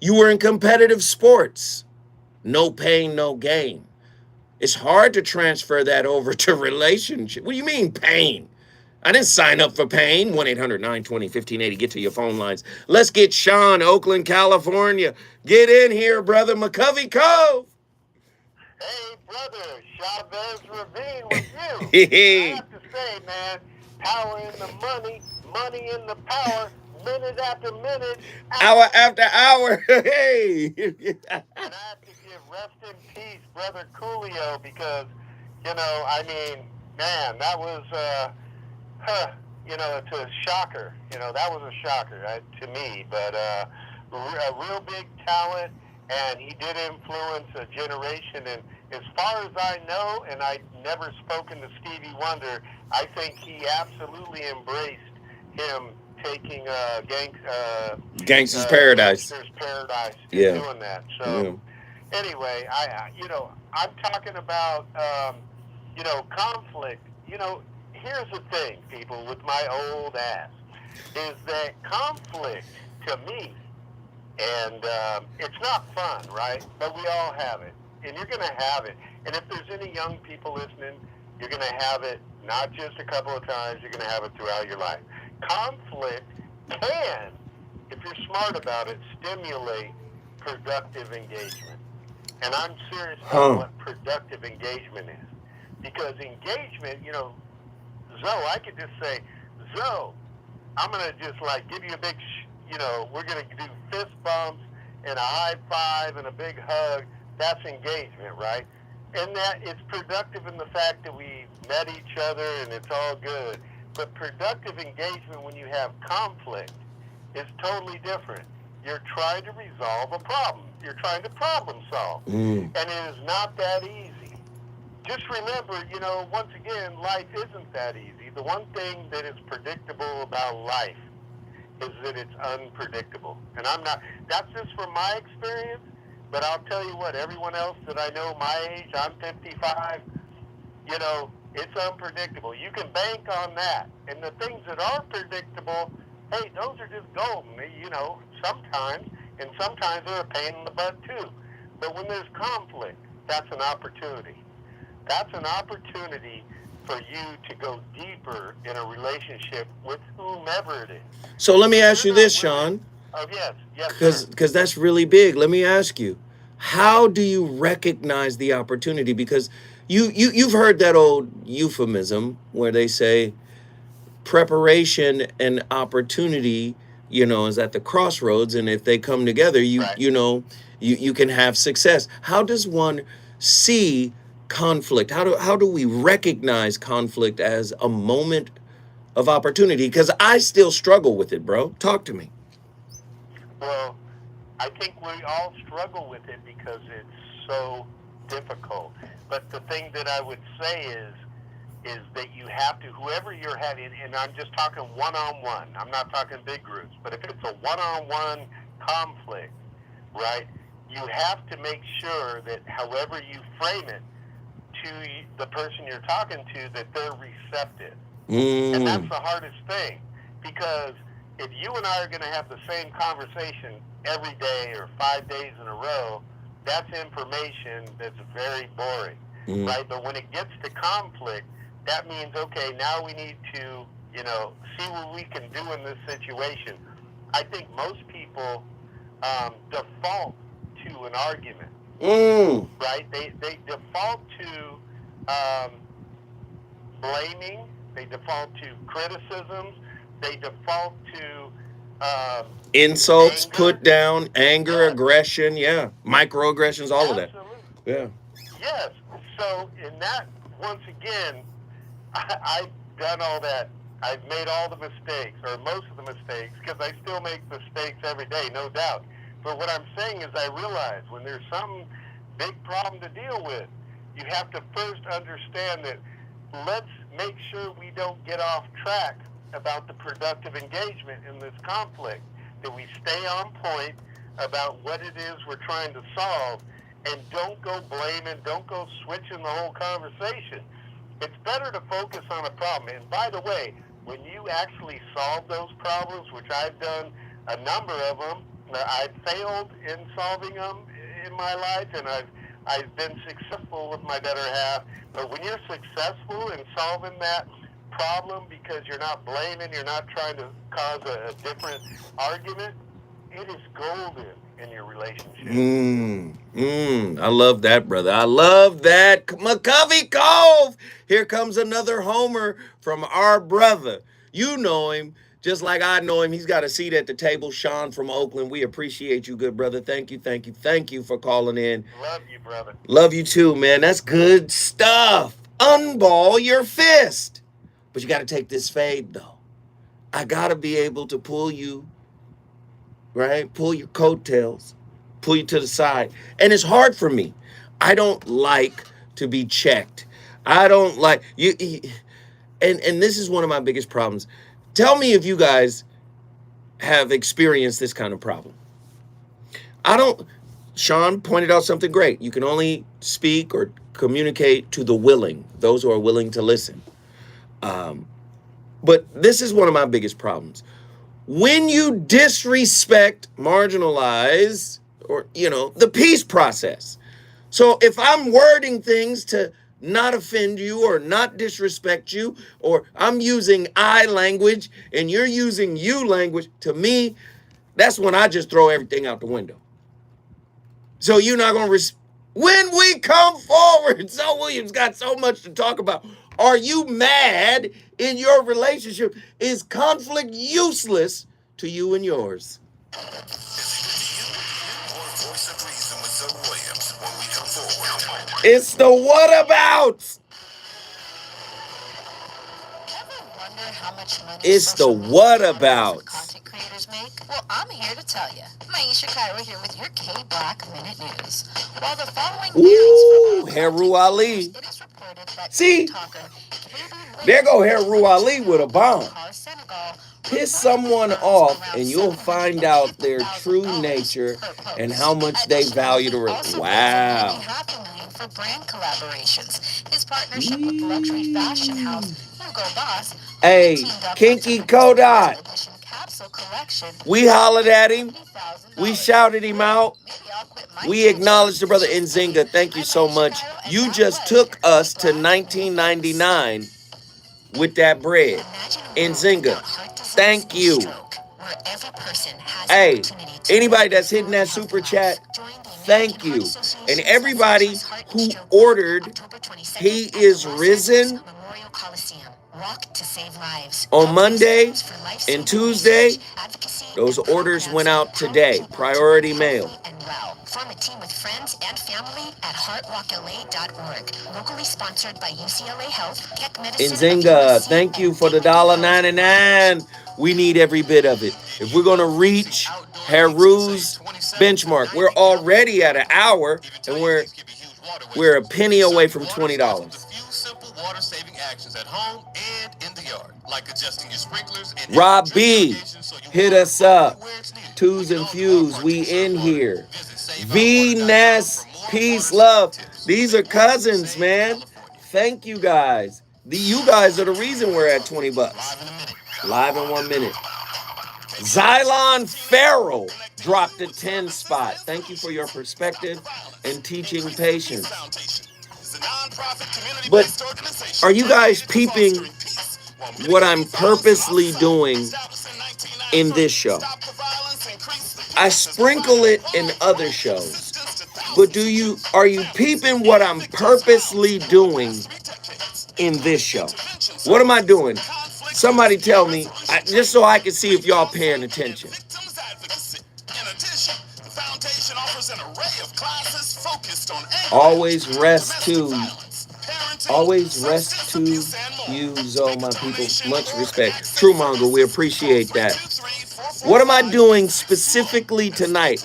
you were in competitive sports. No pain, no gain. It's hard to transfer that over to relationship. What do you mean pain? I didn't sign up for pain. 1-800-920-1580. Get to your phone lines. Let's get Sean, Oakland, California. Get in here, brother. McCovey Cove. Hey, brother. Chavez Ravine with you. Hey. I have to say, man, power in the money, money in the power, minute after minute. Hour after hour. Hey. And I have to give rest in peace, brother Coolio, because, you know, I mean, man, that was... you know, it's a shocker. You know, that was a shocker to me. But a real big talent, and he did influence a generation. And as far as I know, and I've never spoken to Stevie Wonder, I think he absolutely embraced him taking Gangsta's Paradise. Gangsta's Paradise, Yeah. doing that. So anyway, you know, I'm talking about you know, conflict. You know, here's the thing, people, with my old ass, is that conflict, to me, and it's not fun, right? But we all have it, and you're going to have it. And if there's any young people listening, you're going to have it not just a couple of times, you're going to have it throughout your life. Conflict can, if you're smart about it, stimulate productive engagement. And I'm serious about what productive engagement is. Because engagement, you know, Zoe, I could just say, Zoe, I'm going to just like give you a big, you know, we're going to do fist bumps and a high five and a big hug. That's engagement, right? And that it's productive in the fact that we met each other and it's all good. But productive engagement when you have conflict is totally different. You're trying to resolve a problem. You're trying to problem solve. And it is not that easy. Just remember, you know, once again, life isn't that easy. The one thing that is predictable about life is that it's unpredictable. And that's just from my experience, but I'll tell you what, everyone else that I know my age, I'm 55, you know, it's unpredictable. You can bank on that. And the things that are predictable, hey, those are just golden, you know, sometimes, and sometimes they're a pain in the butt too. But when there's conflict, that's an opportunity. That's an opportunity for you to go deeper in a relationship with whomever it is. So let me ask you this, Sean. Oh, yes, Because that's really big. Let me ask you, how do you recognize the opportunity? Because you've heard that old euphemism where they say preparation and opportunity, you know, is at the crossroads, and if they come together, you know, you can have success. How does one see conflict? How do we recognize conflict as a moment of opportunity? Because I still struggle with it, bro. Talk to me. Well, I think we all struggle with it because it's so difficult. But the thing that I would say is that you have to, whoever you're having, and I'm just talking one-on-one, I'm not talking big groups, but if it's a one-on-one conflict, right, you have to make sure that however you frame it to the person you're talking to, that they're receptive. And that's the hardest thing, because if you and I are going to have the same conversation every day or 5 days in a row, that's information that's very boring, right? But when it gets to conflict, that means, okay, now we need to, see what we can do in this situation. I think most people default to an argument, right? They default to blaming. They default to criticisms. They default to insults, anger. put down, anger, Yes. aggression, microaggressions, all of that. Absolutely. Yeah. Yes. So in that, once again, I've done all that. I've made all the mistakes, or most of the mistakes, because I still make mistakes every day, no doubt. But what I'm saying is I realize when there's some big problem to deal with, you have to first understand that let's make sure we don't get off track about the productive engagement in this conflict, that we stay on point about what it is we're trying to solve, and don't go blaming, don't go switching the whole conversation. It's better to focus on a problem. And by the way, when you actually solve those problems, which I've done a number of them, I've failed in solving them in my life, and I've been successful with my better half. But when you're successful in solving that problem because you're not blaming, you're not trying to cause a different argument, it is golden in your relationship. I love that, brother. I love that. McCovey Cove. Here comes another homer from our brother. You know him, just like I know him. He's got a seat at the table. Sean from Oakland. We appreciate you, good brother. Thank you for calling in. Love you, brother. Love you too, man. That's good stuff. Unball your fist. But you got to take this fade, though. I got to be able to pull you, right? Pull your coattails, pull you to the side. And it's hard for me. I don't like to be checked. I don't like you. And this is one of my biggest problems. Tell me if you guys have experienced this kind of problem. Sean pointed out something great. You can only speak or communicate to the willing, those who are willing to listen. But this is one of my biggest problems. When you disrespect, marginalize, or, the peace process. So if I'm wording things to not offend you or not disrespect you, or I'm using I language and you're using you language, to me, that's when I just throw everything out the window. So you're not going to when we come forward, Zoe Williams got so much to talk about. Are you mad in your relationship? Is conflict useless to you and yours? More Voice of Reason with Zoe Williams when we come forward. It's the what abouts. Ever wonder how much money It's the social media what influencers and abouts. content creators make? Well, I'm here to tell you. Maisha Cairo here with your K-Black Minute News. While the following Ooh, Heru Ali. it is reported that See, TikToker there go Heru Ali with a bomb. Piss someone off and you'll find out their true nature and how much they value the wow. For brand collaborations. His partnership with luxury fashion house Hugo Boss. Hey, Kinky Kodak. We hollered at him. We shouted him out. We acknowledged the brother Nzinga. Thank you so much. You just took us to 1999 with that bread. Nzinga, thank you. Hey, anybody that's hitting that super chat, thank you. And everybody who ordered He Is Risen on Monday and Tuesday, those orders went out today. Priority mail. Form a team with friends and family at heartwalkla.org. Locally sponsored by UCLA Health, Keck Medicine. Nzinga, thank you for the $1.99. We need every bit of it. If we're going to reach Heru's benchmark, we're already at an hour and we're a penny away from $20. Water saving actions at home and in the yard, like adjusting your sprinklers and Rob B, hit us up. Twos and Fuse, we in here. V Ness, peace, love. These are cousins, man. Thank you guys. You guys are the reason we're at $20. Live in 1 minute. Xylon Farrell, dropped the 10 spot. Thank you for your perspective and teaching patience. But are you guys peeping what I'm purposely doing in this show? I sprinkle it in other shows. But are you peeping what I'm purposely doing in this show? What am I doing? Somebody tell me, just so I can see if y'all paying attention. Always rest to you, Zoe, my people. Much respect. True Mongo, we appreciate that. What am I doing specifically tonight?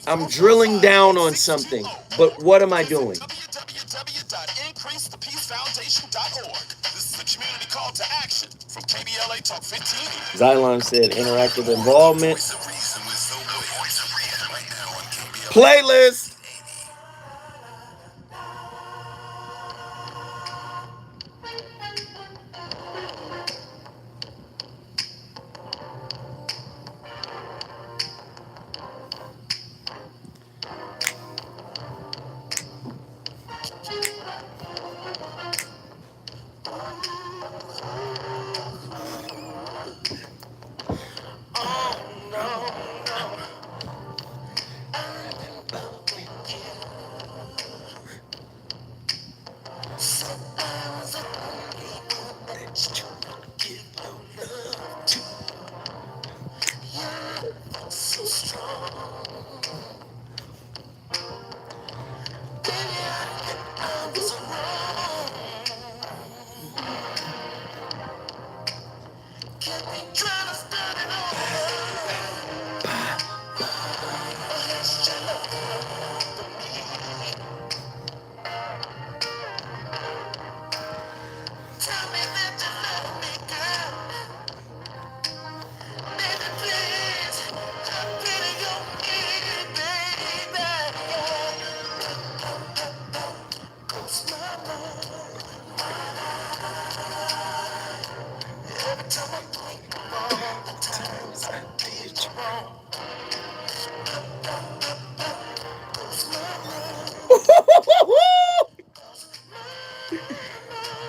I'm drilling down on something, but what am I doing? This is a community call to action from KBLA Talk 15. Xylon said interactive involvement. Playlist.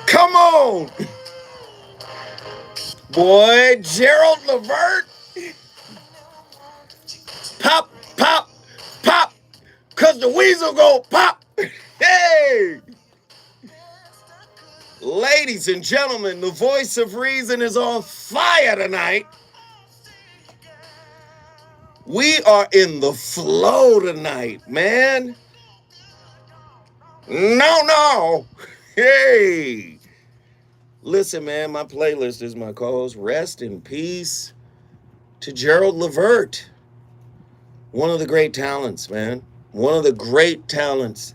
Come on, boy, Gerald Levert. Pop, pop, pop, cause the weasel go pop. Hey, ladies and gentlemen, the voice of reason is on fire tonight. We are in the flow tonight, man. No. Hey. Listen, man, my playlist is my co-host. Rest in peace to Gerald Levert. One of the great talents, man. One of the great talents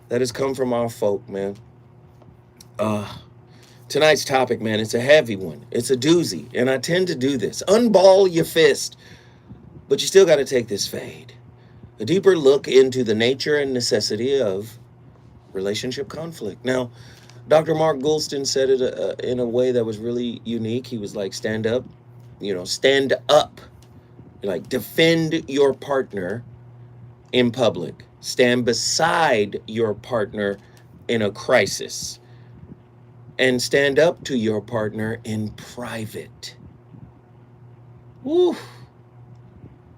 that has come from our folk, man. Tonight's topic, man, it's a heavy one. It's a doozy, and I tend to do this. Unball your fist, but you still got to take this fade. A deeper look into the nature and necessity of relationship conflict. Now, Dr. Mark Goulston said it in a way that was really unique. He was like, stand up, stand up. Like, defend your partner in public. Stand beside your partner in a crisis. And stand up to your partner in private. Woo.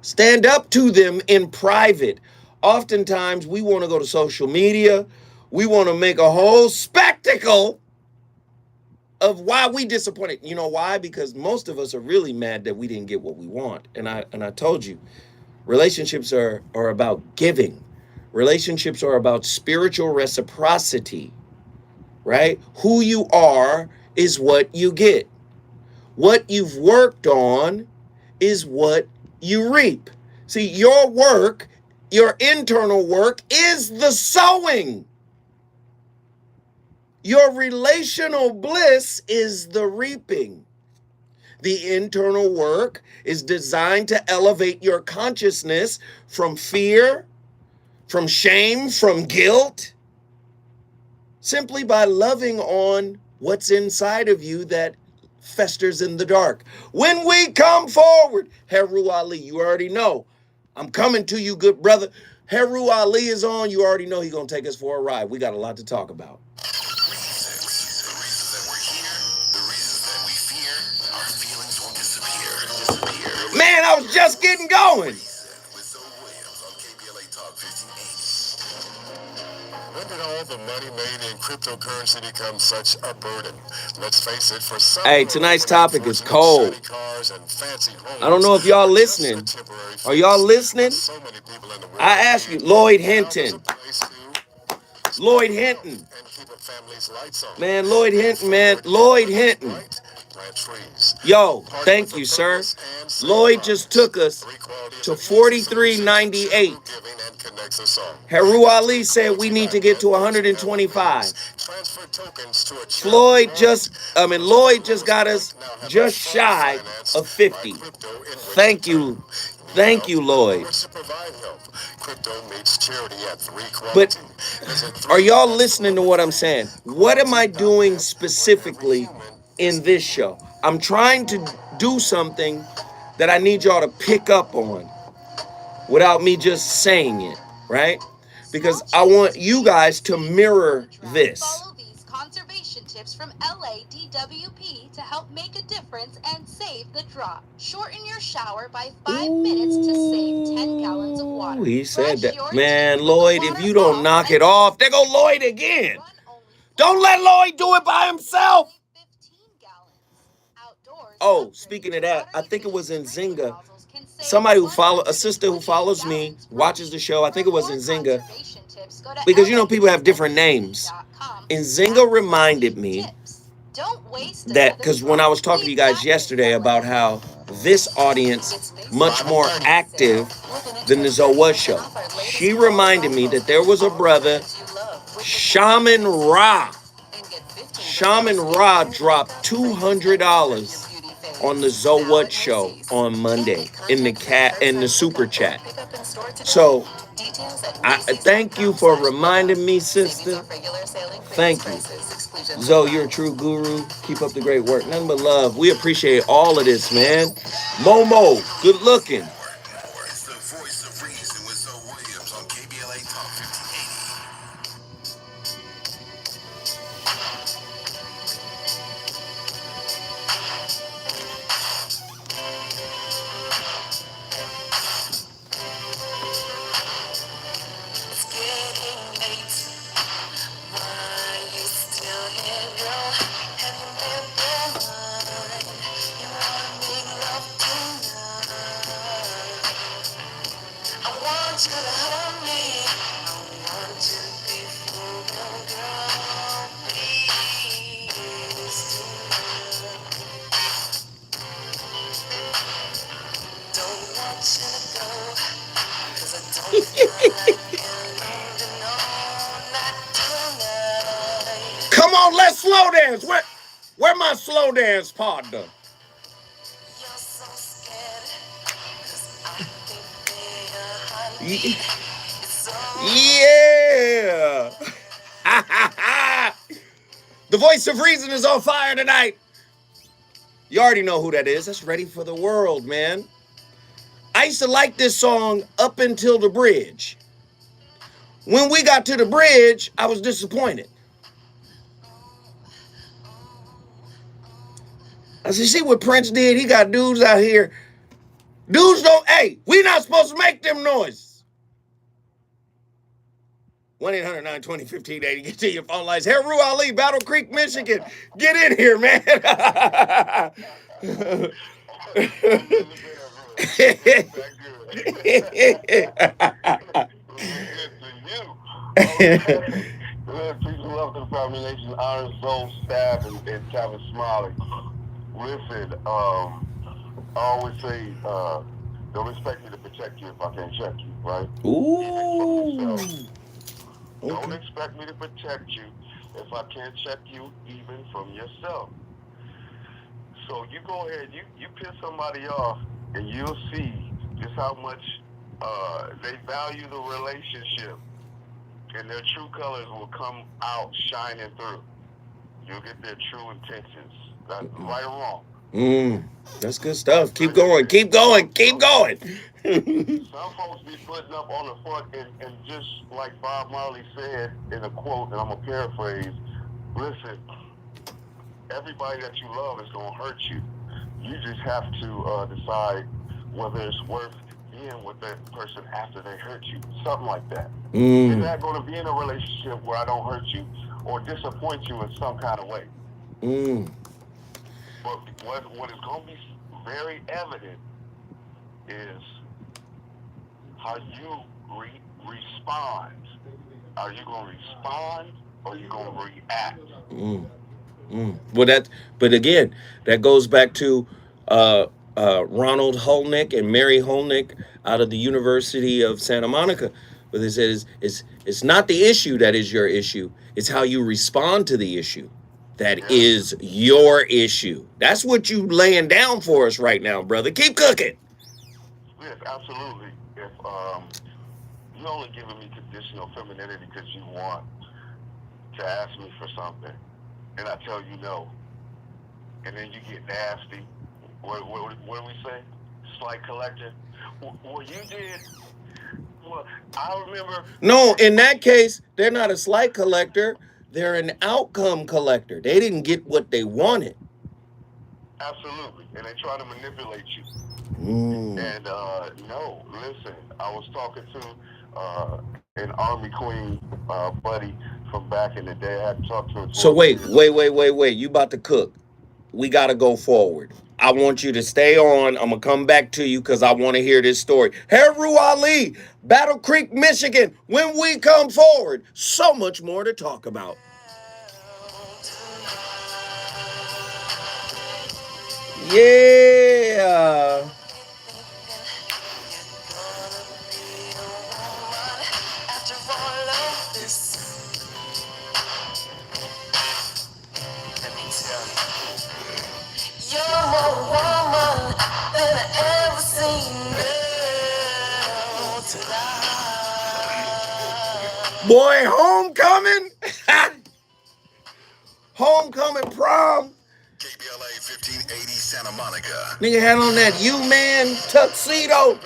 Stand up to them in private. Oftentimes, we want to go to social media. We want to make a whole spectacle of why we disappointed. You know why? Because most of us are really mad that we didn't get what we want. And I told you, relationships are about giving. Relationships are about spiritual reciprocity, right? Who you are is what you get. What you've worked on is what you reap. See, your work, your internal work is the sowing. Your relational bliss is the reaping. The internal work is designed to elevate your consciousness from fear, from shame, from guilt, simply by loving on what's inside of you that festers in the dark. When we come forward, Heru Ali, you already know, I'm coming to you, good brother. Heru Ali is on. You already know he's going to take us for a ride. We got a lot to talk about. The reasons that we're here, the reasons that we fear, our feelings won't disappear. Man, I was just getting going. With Zoe Williams on KBLA Talk 1580. When did all the money made in cryptocurrency become such a burden? Let's face it, for some. Hey, tonight's topic is cold. I don't know if y'all listening. Are y'all listening? I ask you, Lloyd Hinton. Lloyd Hinton. Man, Lloyd Hinton, man. Lloyd Hinton. Yo, thank you, sir. Lloyd just took us to 43.98. Heru Ali said we need to get to 125. Lloyd just got us just shy of 50. Thank you. Thank you, Lloyd. But are y'all listening to what I'm saying? What am I doing specifically in this show? I'm trying to do something that I need y'all to pick up on without me just saying it, right? Because I want you guys to mirror this. Follow these conservation tips from LADWP to help make a difference and save the drop. Shorten your shower by 5 minutes to save 10 gallons of water. He said Brush that. your Man, teeth Lloyd, with if water you don't off knock and it off, there go Lloyd again. run only Don't let Lloyd do it by himself. 15 gallons. Outdoors, Oh, upgrade speaking to of that, I water think it was in efficient Zynga. nozzles can save Somebody who a sister who 120 follows me, gallons per watches the week. show. I think it was For in more Zynga. conservation tips, go to Because you know people have different names. LADWP.com. And Zynga reminded me Don't waste that because when I was talking to you guys yesterday about how this audience much more active than the ZoWhatShow, she reminded me that there was a brother, Shaman Ra. Shaman Ra dropped $200 on the ZoWhatShow on Monday in the super chat. So I thank you for reminding me, sister. Thank you. Zoe, you're a true guru. Keep up the great work. Nothing but love. We appreciate all of this, man. Momo, good looking. It's the voice of reason with Zoe Williams on KBLA Talk 1580. It's getting late. Why you still here, girl? Have you made your mind? You wanna make love tonight? I want you to hold me. I want to be full, girl. Please tonight. Don't want you to go, 'cause I don't feel like ending all night tonight. Come on, let's slow dance. Where my slow dance partner? You're so scared, 'cause I think they're hiding. It's all Yeah. The voice of reason is on fire tonight. You already know who that is. That's Ready for the World, man. I used to like this song up until the bridge. When we got to the bridge, I was disappointed. I said, see what Prince did? He got dudes out here. Dudes don't, hey, we not supposed to make them noises. 1-800-920-1580. Get to your phone lines. Heru Ali, Battle Creek, Michigan. Get in here, man. Good, peace and love to the Family Nation, Iron Soul staff, and Tavis, Smiley. Listen, I always say, don't expect me to protect you if I can't check you, right? Ooh. Don't expect me to protect you if I can't check you even from yourself. So you go ahead, you piss somebody off, and you'll see just how much they value the relationship, and their true colors will come out shining through. You'll get their true intentions. That's right or wrong. That's good stuff. Keep going. Keep going. Keep going. Some folks be putting up on the front, and just like Bob Marley said in a quote, and I'm going to paraphrase, listen, everybody that you love is going to hurt you. You just have to decide whether it's worth being with that person after they hurt you. Something like that. You're not going to be in a relationship where I don't hurt you or disappoint you in some kind of way. But what is going to be very evident is how you respond. Are you going to respond or are you going to react? Well, but again, that goes back to Ronald Holnick and Mary Holnick out of the University of Santa Monica, where they said it's not the issue that is your issue, it's how you respond to the issue that is your issue. That's what you laying down for us right now, brother. Keep cooking. Yes, absolutely. If you're only giving me conditional femininity because you want to ask me for something, and I tell you no, and then you get nasty. What do we say? Slight collector. Well, you did. Well, I remember. No, in that case, they're not a slight collector. They're an outcome collector. They didn't get what they wanted. Absolutely, and they try to manipulate you. And no, listen. I was talking to an Army Queen buddy from back in the day. I had to talk to him. So wait. You about to cook. We got to go forward. I want you to stay on. I'm going to come back to you because I want to hear this story. Heru Ali, Battle Creek, Michigan. When we come forward, so much more to talk about. Yeah. You're more woman than I ever seen, girl, tonight. Boy, homecoming. Homecoming prom. KBLA 1580 Santa Monica. Nigga had on that U-Man tuxedo.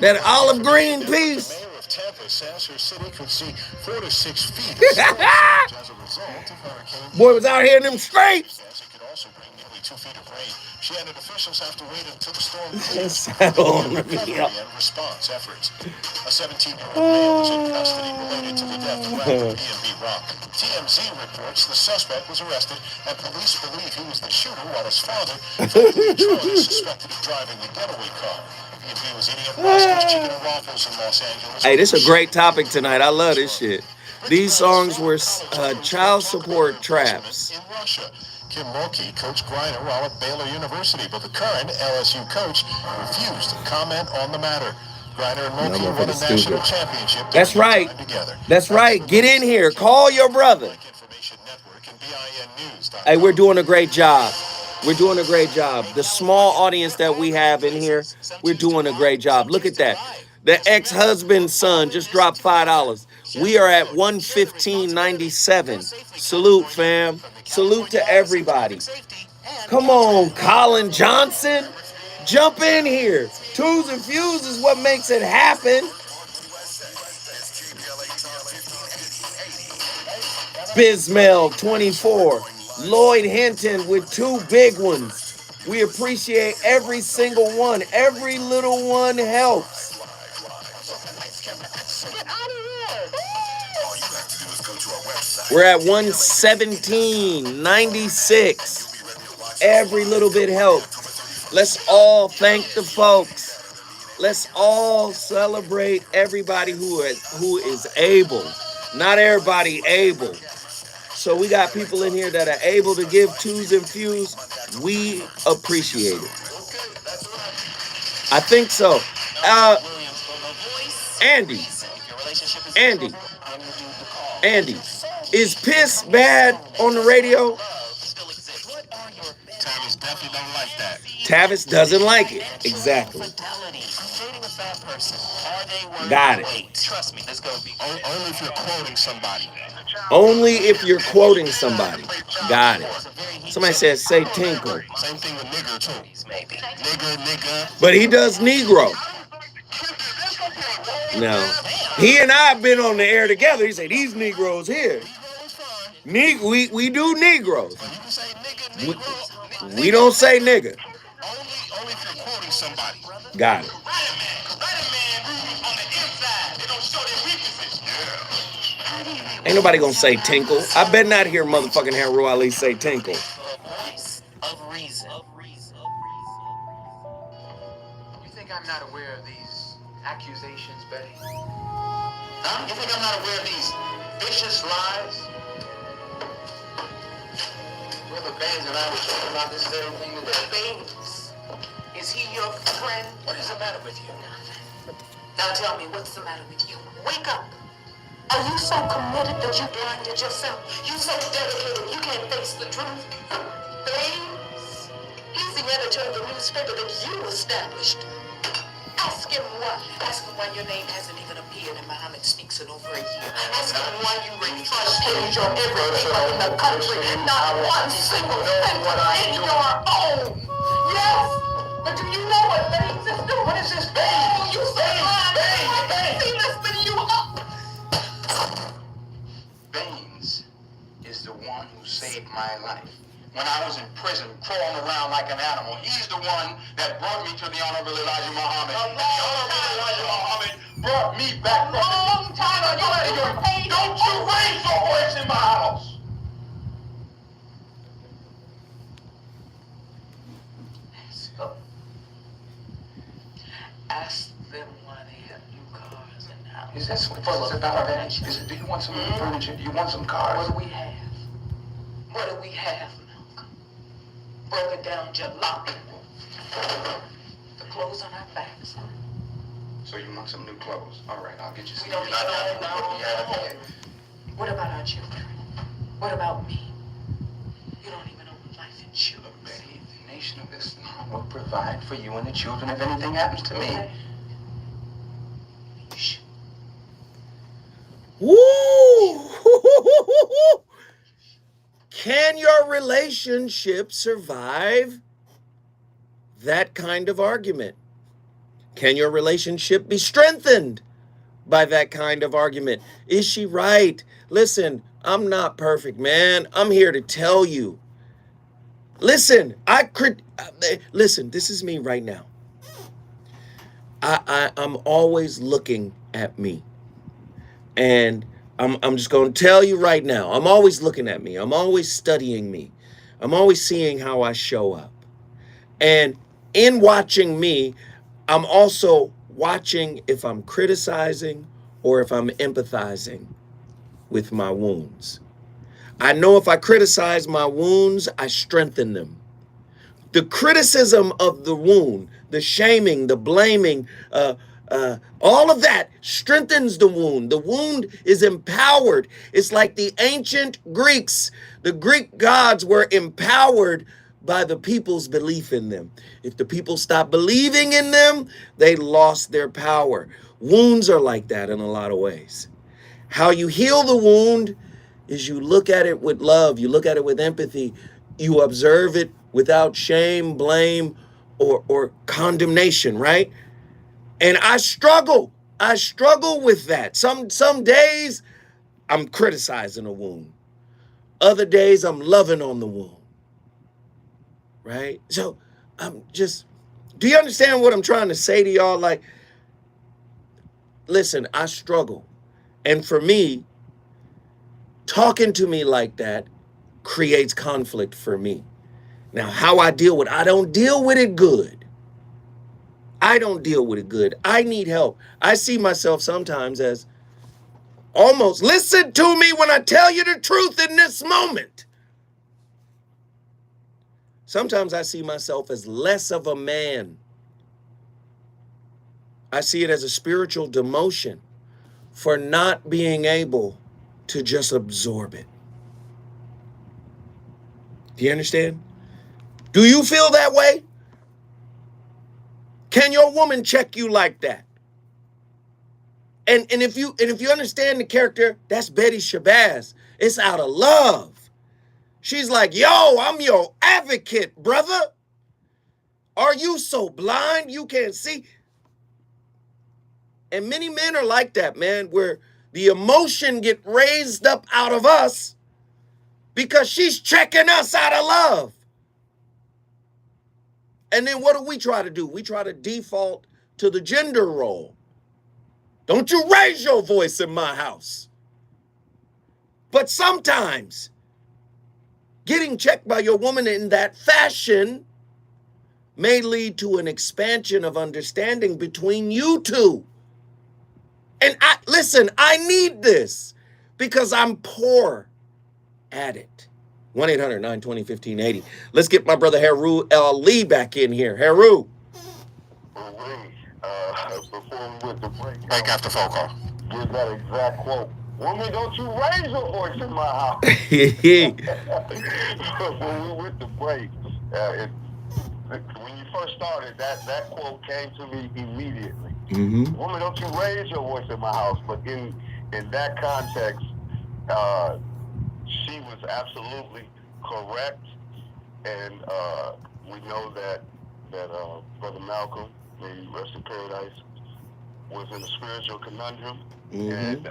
That olive green piece. The mayor of Tavis says her city could see 4 to 6 feet of snow as a result of Hurricane. Boy was out here in them streets. It could also bring nearly 2 feet of rain. She added officials have to wait until the storm Yes, clears for recovery and response efforts. A 17-year-old male is in custody related to the death of rapper B&B Rock. TMZ reports the suspect was arrested and police believe he was the shooter while his father fled Detroit is suspected of driving the getaway car. B&B was eating at Roscoe's Chicken and Waffles in Los Angeles. Hey, this is a great topic tonight. I love this shit. These songs were child support traps. In Russia, Kim Mulkey coached Griner while at Baylor University, but the current LSU coach refused to comment on the matter. Griner and Mulkey won a national championship. That's right. That's right. Get in here. Call your brother. Hey, we're doing a great job. We're doing a great job. The small audience that we have in here, we're doing a great job. Look at that. The ex-husband's son just dropped $5. We are at 115.97. Salute, fam. Salute to everybody. Come on, Colin Johnson. Jump in here. Twos and Fuse is what makes it happen. Bismel 24. Lloyd Hinton with 2 big ones. We appreciate every single one. Every little one helps. We're at 117.96. Every little bit helps. Let's all thank the folks. Let's all celebrate everybody who is able. Not everybody able. So we got people in here that are able to give twos and fews. We appreciate it. I think so. Andy, is piss bad on the radio? Tavis definitely don't like that. Tavis doesn't like it. Exactly. Got it. Trust me, this gonna be only if you're quoting somebody. Only if you're quoting somebody. Got it. Somebody says say tinkle. Same thing with nigger too. Nigger. But he does Negro. Now, he and I have been on the air together. He said, these Negroes here. We do Negroes. We don't say nigga. Only if you're quoting somebody. Got it. Write a man on the inside. They don't show their weaknesses. Ain't nobody gonna say tinkle. I bet not hear motherfucking Haru Ali say tinkle. Voice of reason. You think I'm not aware of these accusations, Betty? Huh? You think I'm not aware of these vicious lies? Brother Baines and I were talking about this very thing today. Baines? Is he your friend? What is the matter with you? Now tell me, what's the matter with you? Wake up! Are you so committed that you blinded yourself? You so dedicated you can't face the truth? Baines? He's the editor of the newspaper that you established. Ask him why. Ask him why your name hasn't even appeared in Muhammad Speaks in over a year. Ask him why you refresh page on every paper in the country. Not one single sentence in your own. Yes, but do you know what Baines is doing? What is this Baines? Oh, you say Baines. He lifting you up. Baines is the one who saved my life. When I was in prison, crawling around like an animal, he's the one that brought me to the Honorable Elijah Muhammad. And the Honorable Elijah Muhammad brought me back from the long time ago. Don't you raise your voice in my house. Ask them why they have new cars and houses. Is that what it's about, Benny? Do you want some new furniture? Do you want some cars? What do we have? What do we have, Malcolm? Broken down jalopy. The clothes on our backs. So you want some new clothes? All right, I'll get you some. We don't need no. What about our children? What about me? You don't even own life insurance. Look, Betty, the Nation of Islam will provide for you and the children if anything happens to me. Woo! Can your relationship survive that kind of argument? Can your relationship be strengthened by that kind of argument? Is she right? Listen, I'm not perfect, man. I'm here to tell you. Listen, listen, this is me right now. I'm always looking at me. And I'm just going to tell you right now, I'm always looking at me. I'm always studying me. I'm always seeing how I show up. And in watching me, I'm also watching if I'm criticizing or if I'm empathizing with my wounds. I know if I criticize my wounds, I strengthen them. The criticism of the wound, the shaming, the blaming, all of that strengthens the wound. The wound is empowered. It's like the ancient Greeks. The Greek gods were empowered by the people's belief in them. If the people stopped believing in them, they lost their power. Wounds are like that in a lot of ways. How you heal the wound is you look at it with love. You look at it with empathy. You observe it without shame, blame, or condemnation, right? And I struggle with that. Some days I'm criticizing a wound. Other days I'm loving on the wound. Right? So do you understand what I'm trying to say to y'all? Like, listen, I struggle. And for me, talking to me like that creates conflict for me. Now, how I deal with it, I don't deal with it good. I don't deal with it good. I need help. I see myself sometimes as almost, listen to me when I tell you the truth in this moment. Sometimes I see myself as less of a man. I see it as a spiritual demotion for not being able to just absorb it. Do you understand? Do you feel that way? Can your woman check you like that? And if you understand the character, that's Betty Shabazz. It's out of love. She's like, yo, I'm your advocate, brother. Are you so blind you can't see? And many men are like that, man, where the emotion get raised up out of us because she's checking us out of love. And then what do? We try to default to the gender role. Don't you raise your voice in my house. But sometimes getting checked by your woman in that fashion may lead to an expansion of understanding between you two. And I need this because I'm poor at it. 1-800-920-1580. Let's get my brother Heru L. Lee back in here. Heru. Before we went to Break after phone call. give that exact quote. Woman, don't you raise your voice in my house. When we went to break, when you first started, that quote came to me immediately. Mm-hmm. Woman, don't you raise your voice in my house. But in that context, she was absolutely correct. And we know that Brother Malcolm, may he rest in paradise, was in a spiritual conundrum. Mm-hmm. And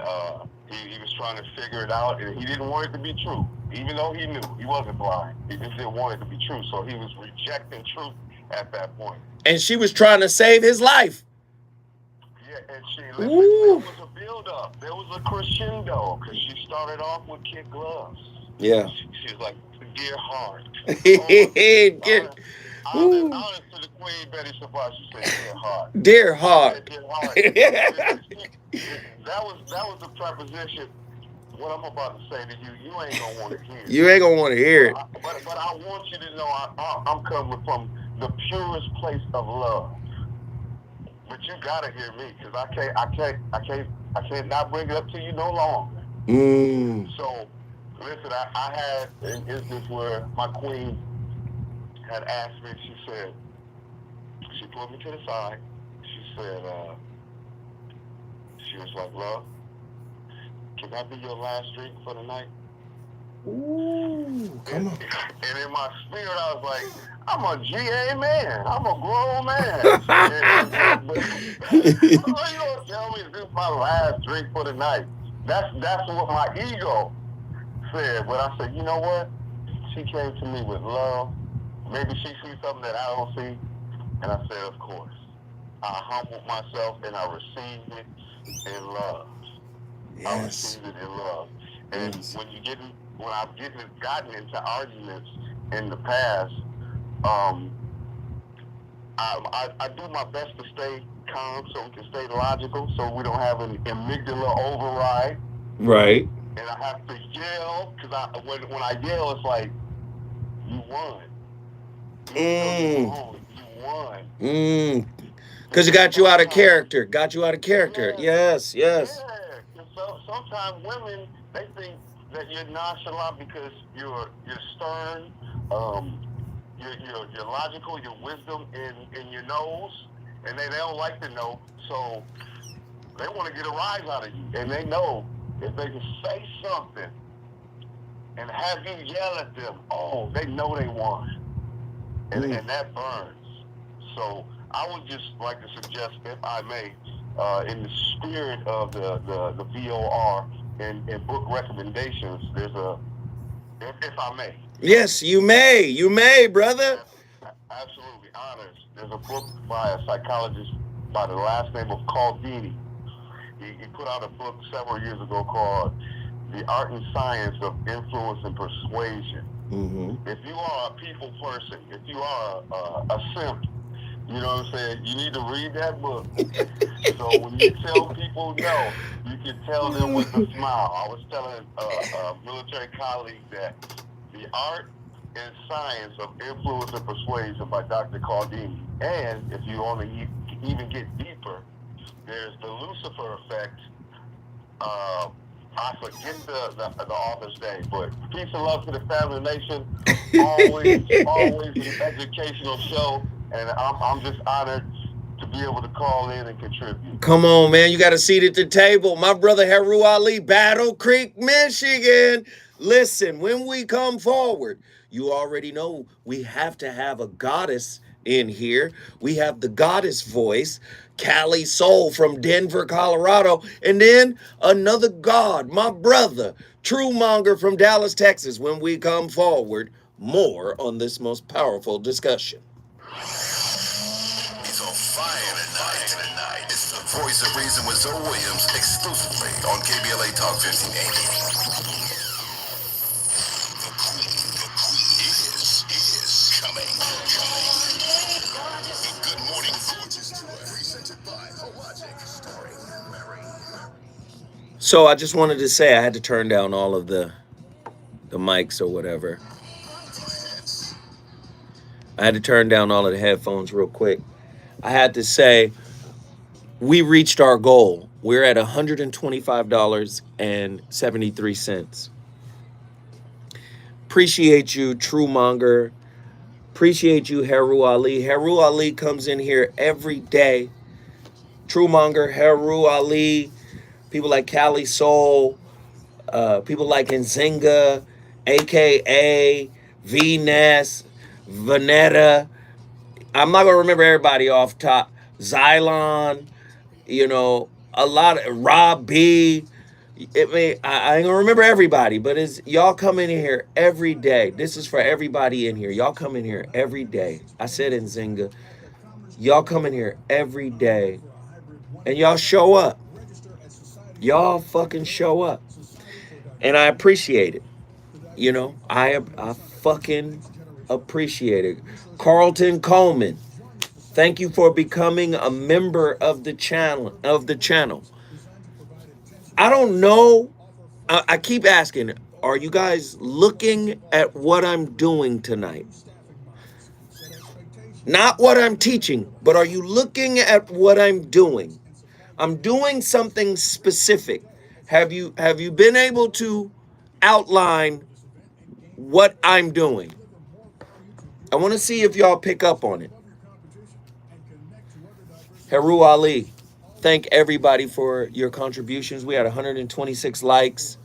he was trying to figure it out, and he didn't want it to be true. Even though he knew he wasn't blind, he just didn't want it to be true. So he was rejecting truth at that point. And she was trying to save his life. Yeah, and there was a build-up. There was a crescendo, because she started off with kid gloves. Yeah. She was like, dear heart. Honest to the Queen Betty Savage, she said, dear heart. Dear heart. Dear heart. That was the preposition. What I'm about to say to you, you ain't gonna want to hear it. You ain't gonna want to hear it. But I want you to know I'm coming from the purest place of love. But you gotta hear me, because I can't not bring it up to you no longer. So listen, I had an instance where my queen had asked me. She pulled me to the side. She said, she was like, love, can that be your last drink for the night? Ooh, come on. And in my spirit, I was like, I'm a GA man. I'm a grown man. You don't tell me this is my last drink for the night. That's what my ego said. But I said, you know what? She came to me with love. Maybe she sees something that I don't see. And I said, of course. I humbled myself and I received it in love. Yes. I received it in love. And when I've gotten into arguments in the past, I do my best to stay calm so we can stay logical, so we don't have an amygdala override. Right. And I have to yell, because when I yell, it's like, you won. You won. Because it got you out of character. Yes. Yeah. So sometimes women, they think that you're nonchalant because you're stern, you're logical, your wisdom in your nose, and they don't like to know, so they want to get a rise out of you. And they know if they can say something and have you yell at them, they know they won. And that burns. So I would just like to suggest, if I may, in the spirit of the VOR and book recommendations, there's if I may. Yes, you may, brother. Absolutely, honors. There's a book by a psychologist by the last name of Caldini. He put out a book several years ago called The Art and Science of Influence and Persuasion. Mm-hmm. If you are a people person, if you are a simp, you know what I'm saying, you need to read that book. So when you tell people no, you can tell them with a smile. I was telling a military colleague that The Art and Science of Influence and Persuasion by Dr. Caldini. And if you want to even get deeper, there's the Lucifer effect. I forget the author's name, but peace and love to the family nation. Always an educational show, and I'm just honored to be able to call in and contribute. Come on, man. You got a seat at the table. My brother Heru Ali, Battle Creek, Michigan. Listen, when we come forward, you already know we have to have a goddess in here. We have the goddess voice, Callie Soul from Denver, Colorado. And then another god, my brother, True Monger from Dallas, Texas. When we come forward, more on this most powerful discussion. He's on fire tonight. It's the voice of reason with Zoe Williams, exclusively on KBLA Talk 1580. The queen is coming. The Good Morning Gorgeous Tour, presented by Hologic, starring Mary. So I just wanted to say I had to turn down all of the mics or whatever. I had to turn down all of the headphones real quick. I had to say we reached our goal. We're at $125.73. Appreciate you, True Monger. Appreciate you, Heru Ali. Heru Ali comes in here every day. True Monger, Heru Ali, people like Callie Soul, people like Nzinga, AKA, V-Ness, Vanetta. I'm not going to remember everybody off top. Xylon, you know, a lot of Rob B. I ain't going to remember everybody, but it's y'all come in here every day. This is for everybody in here. Y'all come in here every day. I said Nzinga. Y'all come in here every day. And y'all show up. Y'all fucking show up. And I appreciate it. You know, I fucking appreciate it. Carlton Coleman, thank you for becoming a member of the channel. I don't know. I keep asking, are you guys looking at what I'm doing tonight? Not what I'm teaching, but are you looking at what I'm doing? I'm doing something specific. Have you been able to outline what I'm doing? I want to see if y'all pick up on it. Heru Ali, thank everybody for your contributions. We had 126 likes.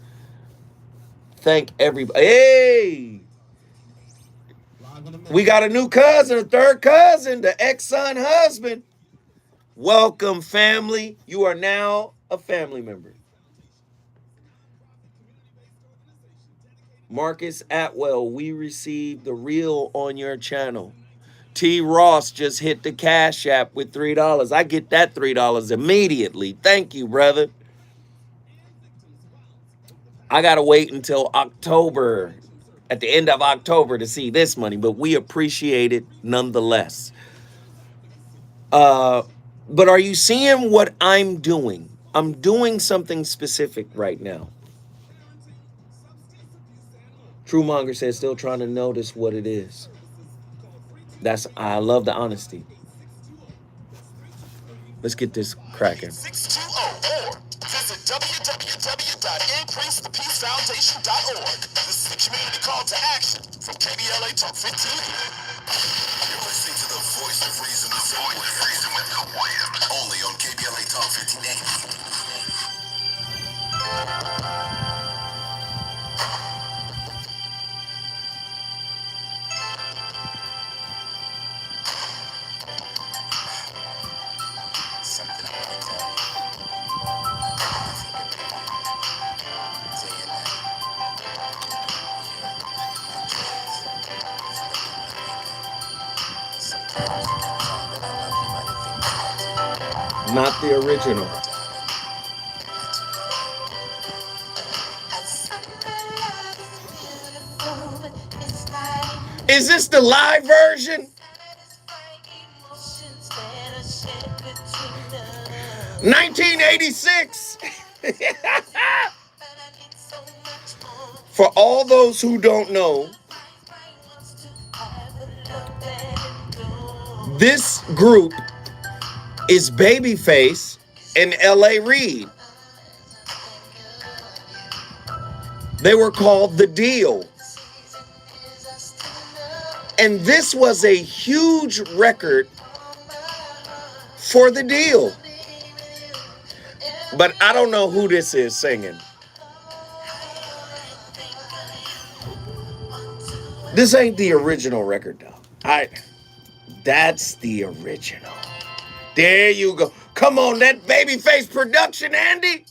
Thank everybody. Hey! We got a new cousin, a third cousin, the ex-son husband. Welcome, family. You are now a family member. Marcus Atwell, we received the reel on your channel. T. Ross just hit the Cash App with $3. I get that $3 immediately. Thank you, brother. I got to wait until October, at the end of October, to see this money, but we appreciate it nonetheless. But are you seeing what I'm doing? I'm doing something specific right now. True Monger says, still trying to notice what it is. I love the honesty. Let's get this cracking. 620 or visit www.increasethepeacefoundation.org. This is the community call to action from KBLA Talk 15. You're listening to the voice of reason with Zoe Williams. Only on KBLA Talk 1580. Not the original. Is this the live version? 1986. For all those who don't know, this group is Babyface and L.A. Reid. They were called The Deal. And this was a huge record for The Deal. But I don't know who this is singing. This ain't the original record, though. That's the original. There you go. Come on, that babyface production, Andy.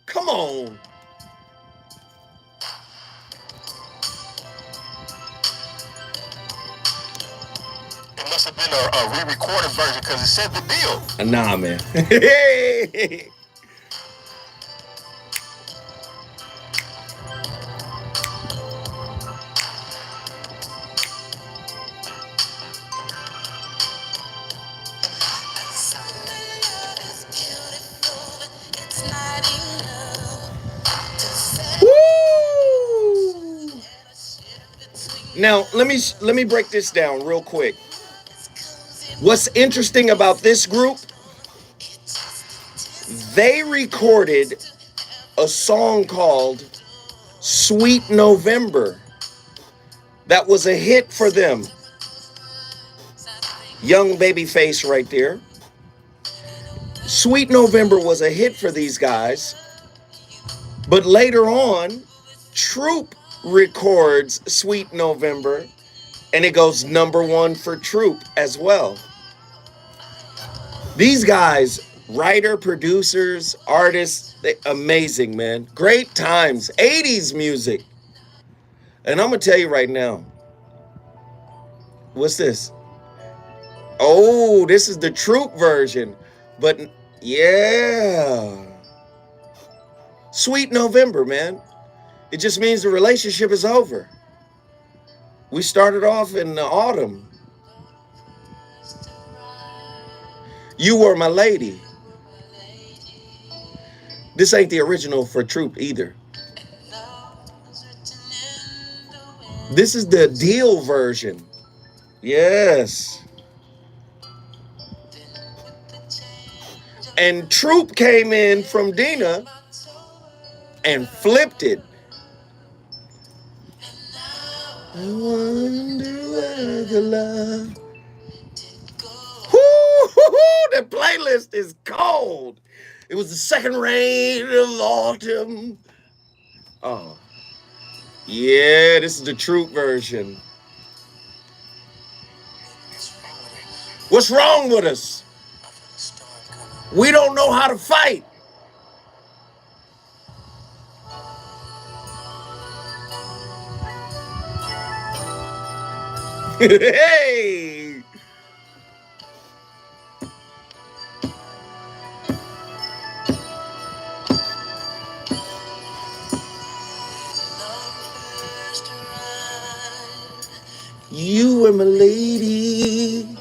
Come on. It must have been a re-recorded version because it said the deal. Nah, man. Hey. Woo! Now, let me break this down real quick. What's interesting about this group, they recorded a song called Sweet November. That was a hit for them. Young Babyface right there. Sweet November was a hit for these guys. But later on, Troop records Sweet November, and it goes #1 for Troop as well. These guys, writer, producers, artists, amazing, man. Great times, 80s music. And I'm going to tell you right now, what's this? Oh, this is the Troop version. But yeah. Sweet November, man. It just means the relationship is over. We started off in the autumn. You Were My Lady. This ain't the original for Troop either. This is the Deal version. Yes. And Troop came in from Dina and flipped it. I wonder where the love. The playlist is cold. It was the second rain of autumn. Oh. Yeah, this is the Troop version. What's wrong with us? We don't know how to fight. Hey! You were my lady.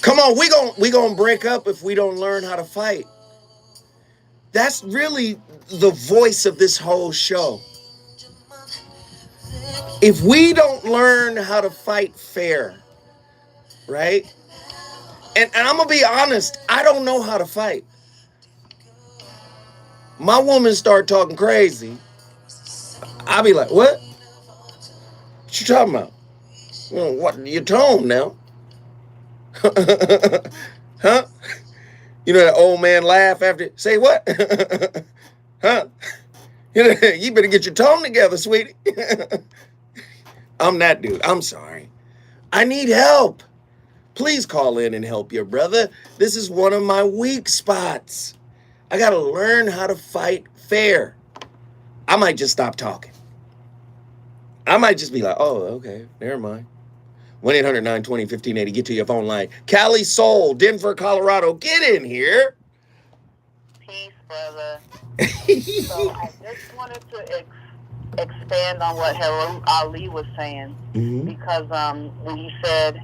Come on, we gonna break up if we don't learn how to fight. That's really the voice of this whole show. If we don't learn how to fight fair, right? And I'm gonna be honest, I don't know how to fight. My woman start talking crazy. I'll be like, what? What you talking about? Well, what your tone now? Huh? You know that old man laugh after say what? Huh? You better get your tone together, sweetie. I'm that dude. I'm sorry. I need help. Please call in and help your brother. This is one of my weak spots. I got to learn how to fight fair. I might just stop talking. I might just be like, oh, okay, never mind. 1-800-920-1580. Get to your phone line. Cali Soul, Denver, Colorado. Get in here. Peace, brother. So I just wanted to expand on what Harold Ali was saying, because when you said,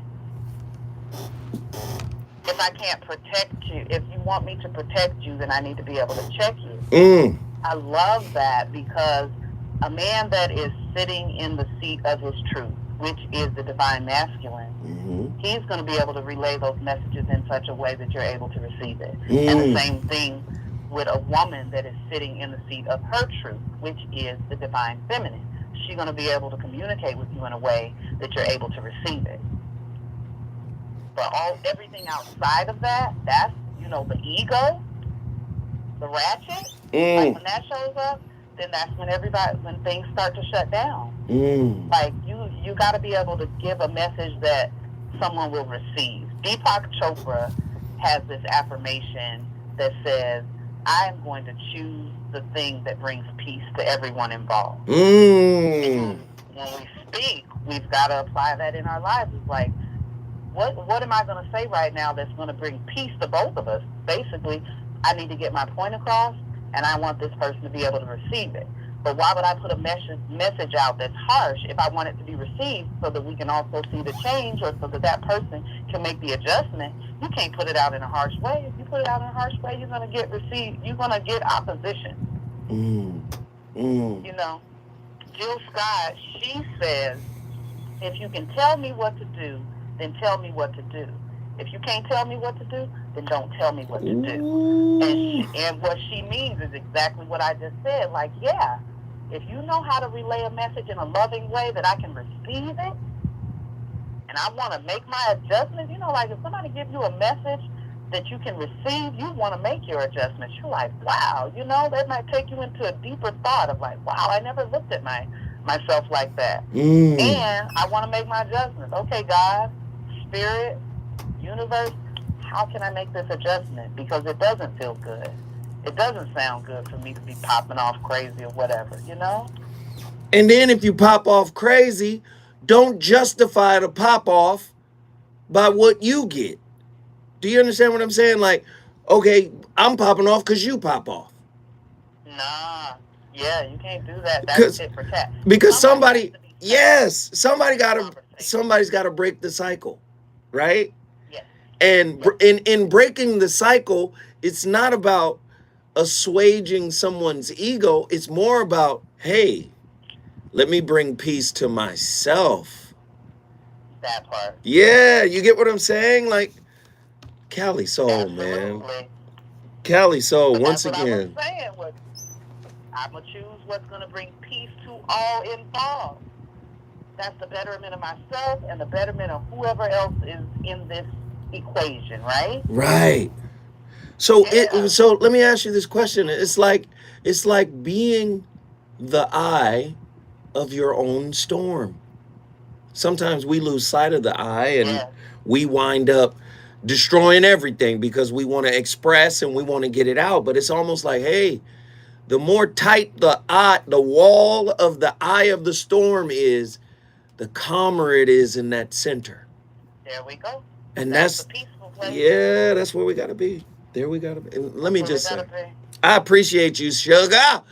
if I can't protect you, if you want me to protect you, then I need to be able to check you. I love that, because a man that is sitting in the seat of his truth, which is the divine masculine, he's going to be able to relay those messages in such a way that you're able to receive it. And the same thing with a woman that is sitting in the seat of her truth, which is the divine feminine. She's going to be able to communicate with you in a way that you're able to receive it. But everything outside of that, that's, the ego, the ratchet, like when that shows up, then that's when when things start to shut down. Like you you got to be able to give a message that someone will receive. Deepak Chopra has this affirmation that says, I am going to choose the thing that brings peace to everyone involved. When we speak, we've got to apply that in our lives. It's like, what am I going to say right now that's going to bring peace to both of us? Basically, I need to get my point across, and I want this person to be able to receive it. But why would I put a message out that's harsh if I want it to be received so that we can also see the change, or so that that person can make the adjustment? You can't put it out in a harsh way. If you put it out in a harsh way, you're going to get opposition. You know, Jill Scott, she says, if you can tell me what to do, then tell me what to do. If you can't tell me what to do, then don't tell me what to do. And what she means is exactly what I just said. Like, yeah, if you know how to relay a message in a loving way that I can receive it, and I want to make my adjustments, you know, like if somebody gives you a message that you can receive, you want to make your adjustments. You're like, wow, you know, that might take you into a deeper thought of like, wow, I never looked at myself like that. And I want to make my adjustments. Okay, God, Spirit, Universe, how can I make this adjustment? Because it doesn't feel good. It doesn't sound good for me to be popping off crazy or whatever, you know? And then if you pop off crazy, don't justify the pop off by what you get. Do you understand what I'm saying? Like, okay, I'm popping off because you pop off. Nah. Yeah, you can't do that. That's tit for tat. Because somebody's got to break the cycle, right? Yes. And in breaking the cycle, it's not about assuaging someone's ego. It's more about, hey, let me bring peace to myself. That part. Yeah, you get what I'm saying? Like, Cali Soul, man. Cali Soul, once again. That's what I was saying. I'm going to choose what's going to bring peace to all involved. That's the betterment of myself and the betterment of whoever else is in this equation, right? Right. So so let me ask you this question. It's like being the eye of your own storm. Sometimes we lose sight of the eye and we wind up destroying everything because we want to express and we want to get it out. But it's almost like, hey, the more tight the wall of the eye of the storm is, the calmer it is in that center. There we go. And that's the peaceful place. Yeah, that's where we gotta be. There we gotta be. And let me just say, I appreciate you, Sugar.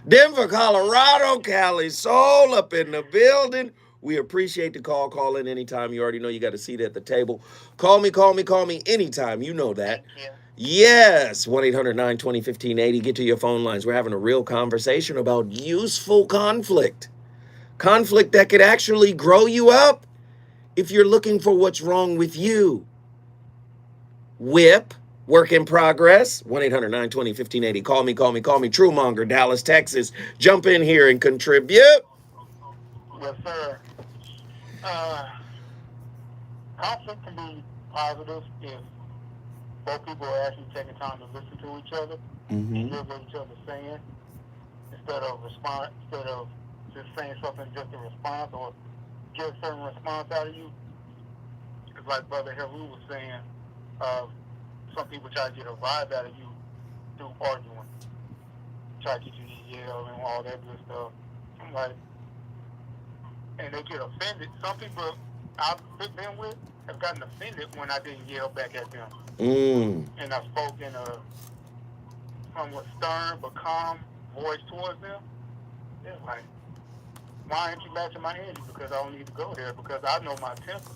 Denver, Colorado, Cali Soul up in the building. We appreciate the call. Call in anytime. You already know you got a seat at the table. Call me anytime. You know that. Thank you. Yes, 1-800-920-1580. Get to your phone lines. We're having a real conversation about useful conflict. Conflict that could actually grow you up if you're looking for what's wrong with you. Whip, work in progress, 1-800-920-1580. Call me. Truemonger, Dallas, Texas. Jump in here and contribute. Yes, sir. Conflict can be positive if both people are actually taking time to listen to each other and hear what each other's saying instead of just saying something just a response or get a certain response out of you. It's like Brother Heru was saying, some people try to get a vibe out of you through arguing. Try to get you to yell and all that good stuff. And they get offended. Some people I've been with have gotten offended when I didn't yell back at them. And I spoke in a somewhat stern but calm voice towards them. They're like, why aren't you matching my energy? Because I don't need to go there, because I know my temper.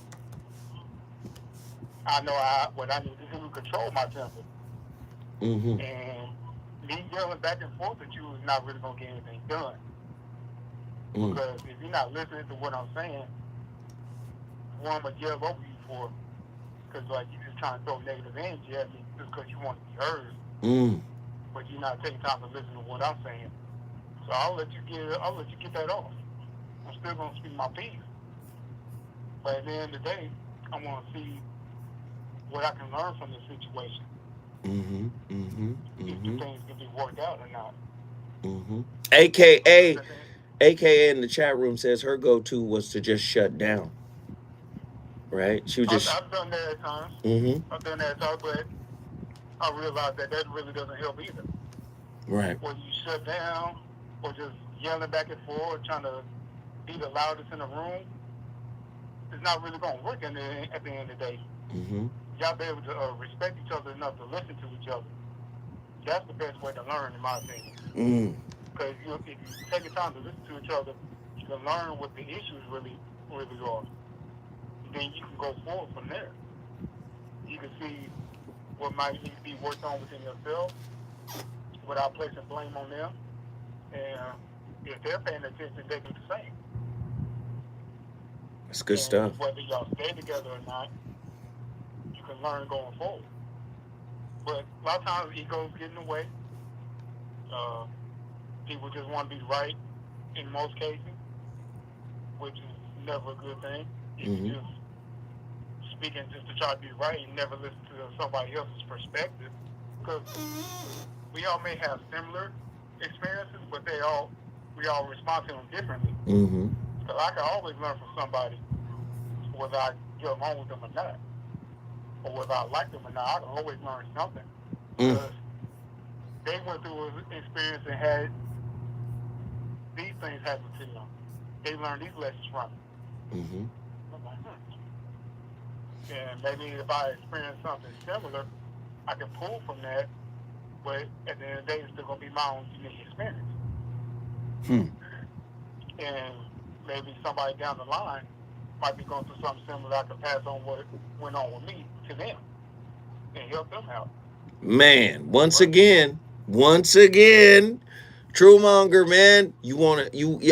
I know what I need to do to control my temper. And me yelling back and forth at you is not really going to get anything done. Because if you're not listening to what I'm saying, one, I'm going to yell over you for, because like you're just trying to throw negative energy at me just because you want to be heard. But you're not taking time to listen to what I'm saying. So I'll let you get that off. I'm still going to speak my piece. But at the end of the day, I want to see what I can learn from this situation. If the things can be worked out or not. AKA AKA in the chat room says her go-to was to just shut down. Right? She would just. I've done that at times. Mm-hmm. I've done that at times, but I realized that really doesn't help either. Right. When you shut down or just yelling back and forth, trying to be the loudest in the room, it's not really going to work at the end of the day. Mm-hmm. Y'all be able to respect each other enough to listen to each other. That's the best way to learn, in my opinion. Because if you take the time to listen to each other, you can learn what the issues really are. And then you can go forward from there. You can see what might need to be worked on within yourself without placing blame on them. And if they're paying attention, they do the same. That's good stuff. Whether y'all stay together or not, you can learn going forward. But a lot of times egos get in the way. People just want to be right in most cases, which is never a good thing. If you just speaking just to try to be right and never listen to somebody else's perspective. Because we all may have similar experiences, but we all respond to them differently. So I can always learn from somebody, whether I get along with them or not, or whether I like them or not. I can always learn something. Because they went through an experience and had these things happen to them. They learned these lessons from it. I'm like, And maybe if I experience something similar, I can pull from that, but at the end of the day, it's still going to be my own unique experience. And maybe somebody down the line might be going through something similar. I can pass on what went on with me to them and help them out. Man, once again, Truemonger, man,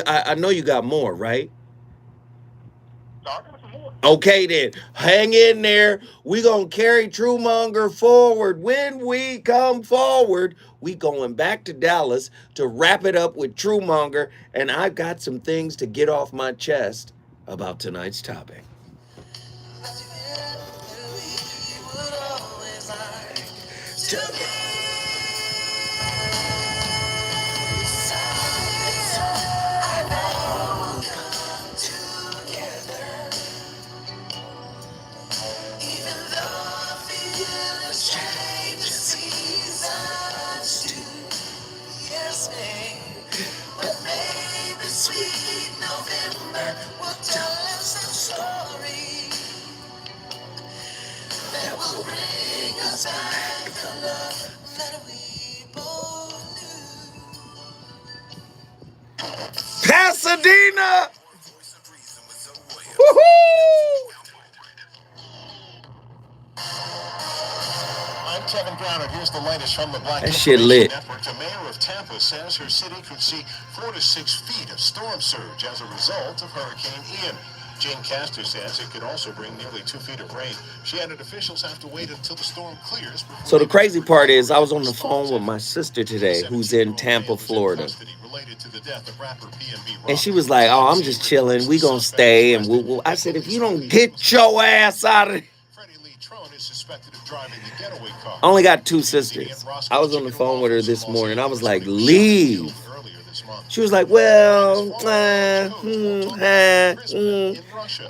I know you got more, right? Okay, then. Hang in there. We going to carry Truemonger forward. When we come forward, we going back to Dallas to wrap it up with Truemonger, and I've got some things to get off my chest about tonight's topic. Pasadena! Woohoo! I'm Kevin Brown, and here's the latest from the Black That shit Information lit. Network. The mayor of Tampa says her city could see 4 to 6 feet of storm surge as a result of Hurricane Ian. Jane Castor says it could also bring nearly 2 feet of rain. She added officials have to wait until the storm clears. So the crazy part is I was on the phone with my sister today who's in Tampa, Florida. And she was like, oh, I'm just chilling. We gonna stay. And we'll. I said, if you don't get your ass out of here. I only got 2 sisters. I was on the phone with her this morning. I was like, leave. She was like, well, I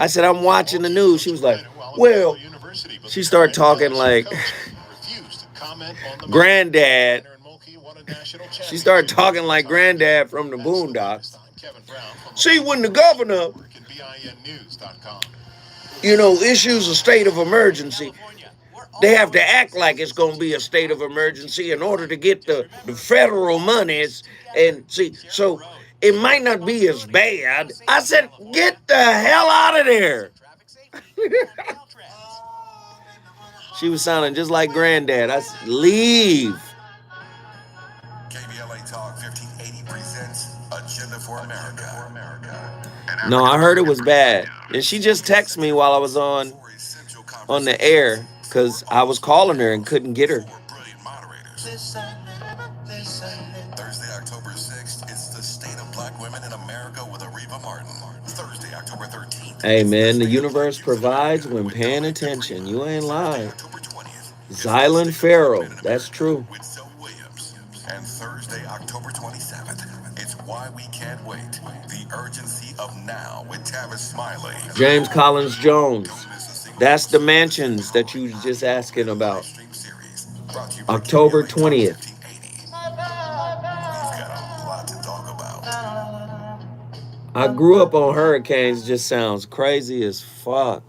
said, I'm watching the news. She was like, well, she started talking like granddad. She started talking like granddad from the Boondocks. See, when the governor, issues a state of emergency, they have to act like it's going to be a state of emergency in order to get the federal monies. And see, so it might not be as bad. I said, get the hell out of there. She was sounding just like granddad. I said, leave. KBLA Talk 1580 presents Agenda for America. No, I heard it was bad. And she just texted me while I was on the air because I was calling her and couldn't get her. Thursday, October 6th, it's the State of Black Women in America with Areva Martin. Thursday, October 13th. Hey, man, the universe provides when paying attention. You ain't lying. Zylan Farrell, that's true. And Thursday, October 27th, it's why we can't wait. The urgency of now with Tavis Smiley. James Collins Jones. That's the mansions that you was just asking about. October 20th. I grew up on hurricanes. Just sounds crazy as fuck.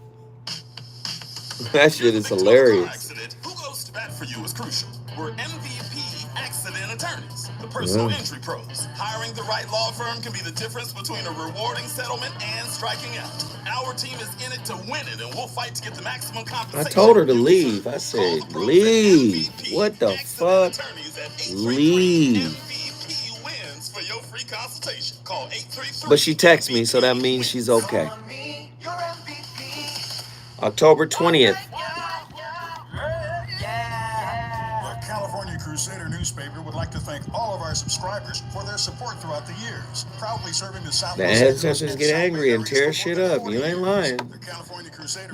That shit is hilarious. Who goes to bat for you is crucial. We're MVP accident attorneys, the personal injury pros. Hiring the right law firm can be the difference between a rewarding settlement and striking out. Our team is in it to win it, and we'll fight to get the maximum compensation. I told her to leave. I said, leave. What the fuck? Leave. For your free consultation, call 833. But she texted me, so that means she's okay. October 20th. The California Crusader newspaper would like to thank all of our subscribers for their support throughout the years. Proudly serving the Southwest. The ancestors get angry and tear shit up. You ain't lying.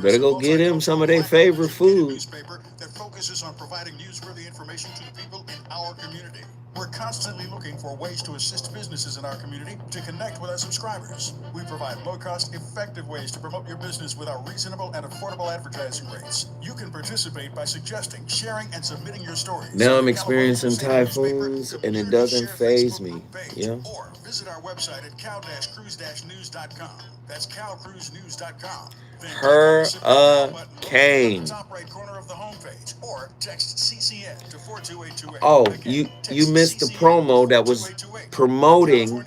Better go get them some of their favorite food. That focuses on providing newsworthy information to the people in our community. We're constantly looking for ways to assist businesses in our community to connect with our subscribers. We provide low-cost, effective ways to promote your business with our reasonable and affordable advertising rates. You can participate by suggesting, sharing, and submitting your stories. Now I'm experiencing typhoons, and it doesn't faze me. Yeah. Or visit our website at cal-cruise-news.com. That's calcruisenews.com. Hurricane. Top right corner of the homepage, or text CCN to 42828. Oh, you missed the promo that was promoting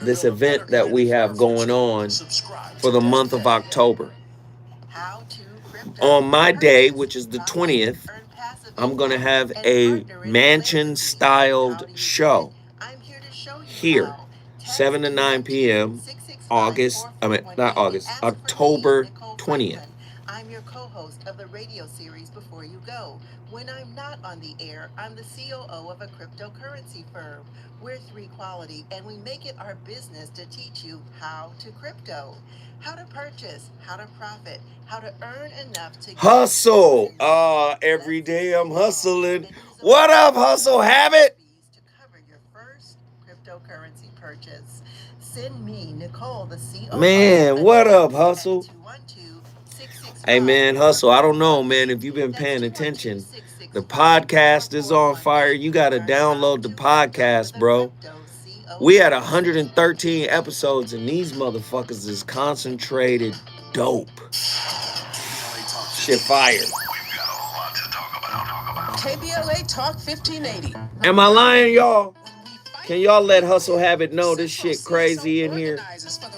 this event that we have going on for the month of October. On my day, which is the 20th, I'm going to have a mansion-styled show here, 7 to 9 p.m., October 20th. I'm your co-host of the radio series Before You Go. When I'm not on the air, I'm the COO of a cryptocurrency firm. We're 3 Quality, and we make it our business to teach you how to crypto, how to purchase, how to profit, how to earn enough to hustle. Every day I'm hustling. What up, Hustle Habit? To cover your first cryptocurrency purchase. Send me, Nicole, the COO. Man, what up, Hustle? Hey, man, Hustle, I don't know, man, if you've been paying attention. The podcast is on fire. You got to download the podcast, bro. We had 113 episodes, and these motherfuckers is concentrated dope. Shit fire. KBLA Talk 1580. Am I lying, y'all? Can y'all let Hustle Habit know this shit crazy in here?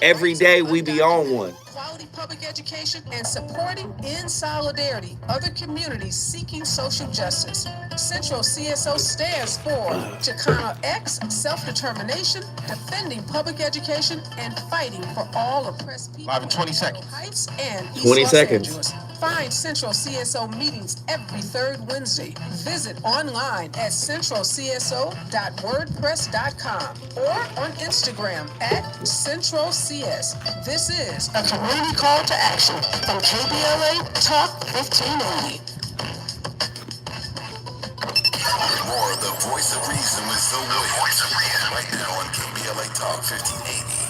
Every day we be on one. Quality public education and supporting in solidarity other communities seeking social justice. Central CSO stands for Chicano X, self-determination, defending public education, and fighting for all oppressed people. Live in 20 seconds. Heights and East 20 Los seconds. Angeles. Find Central CSO meetings every third Wednesday. Visit online at centralcso.wordpress.com or on Instagram at CentralCS. This is a community call to action from KBLA Talk 1580. More of the Voice of Reason with ZoWhatShow right now on KBLA Talk 1580.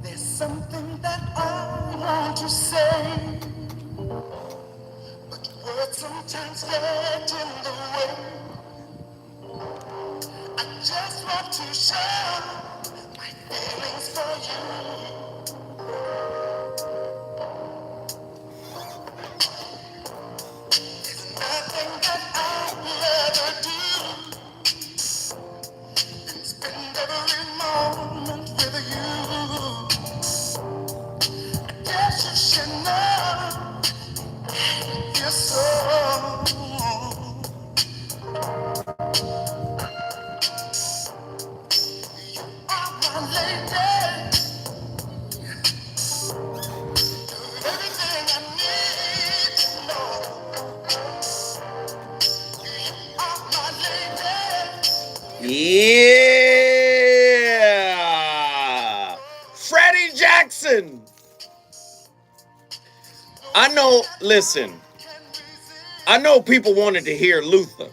There's something that I want to say, but words sometimes get in the way. I just want to show my feelings for you. There's nothing that I'll ever do and spend every moment with you. Yes, you should know you're so. You are my lady. You're everything I need to know. You are my lady. Yeah! Freddie Jackson! I know, listen, I know people wanted to hear Luther.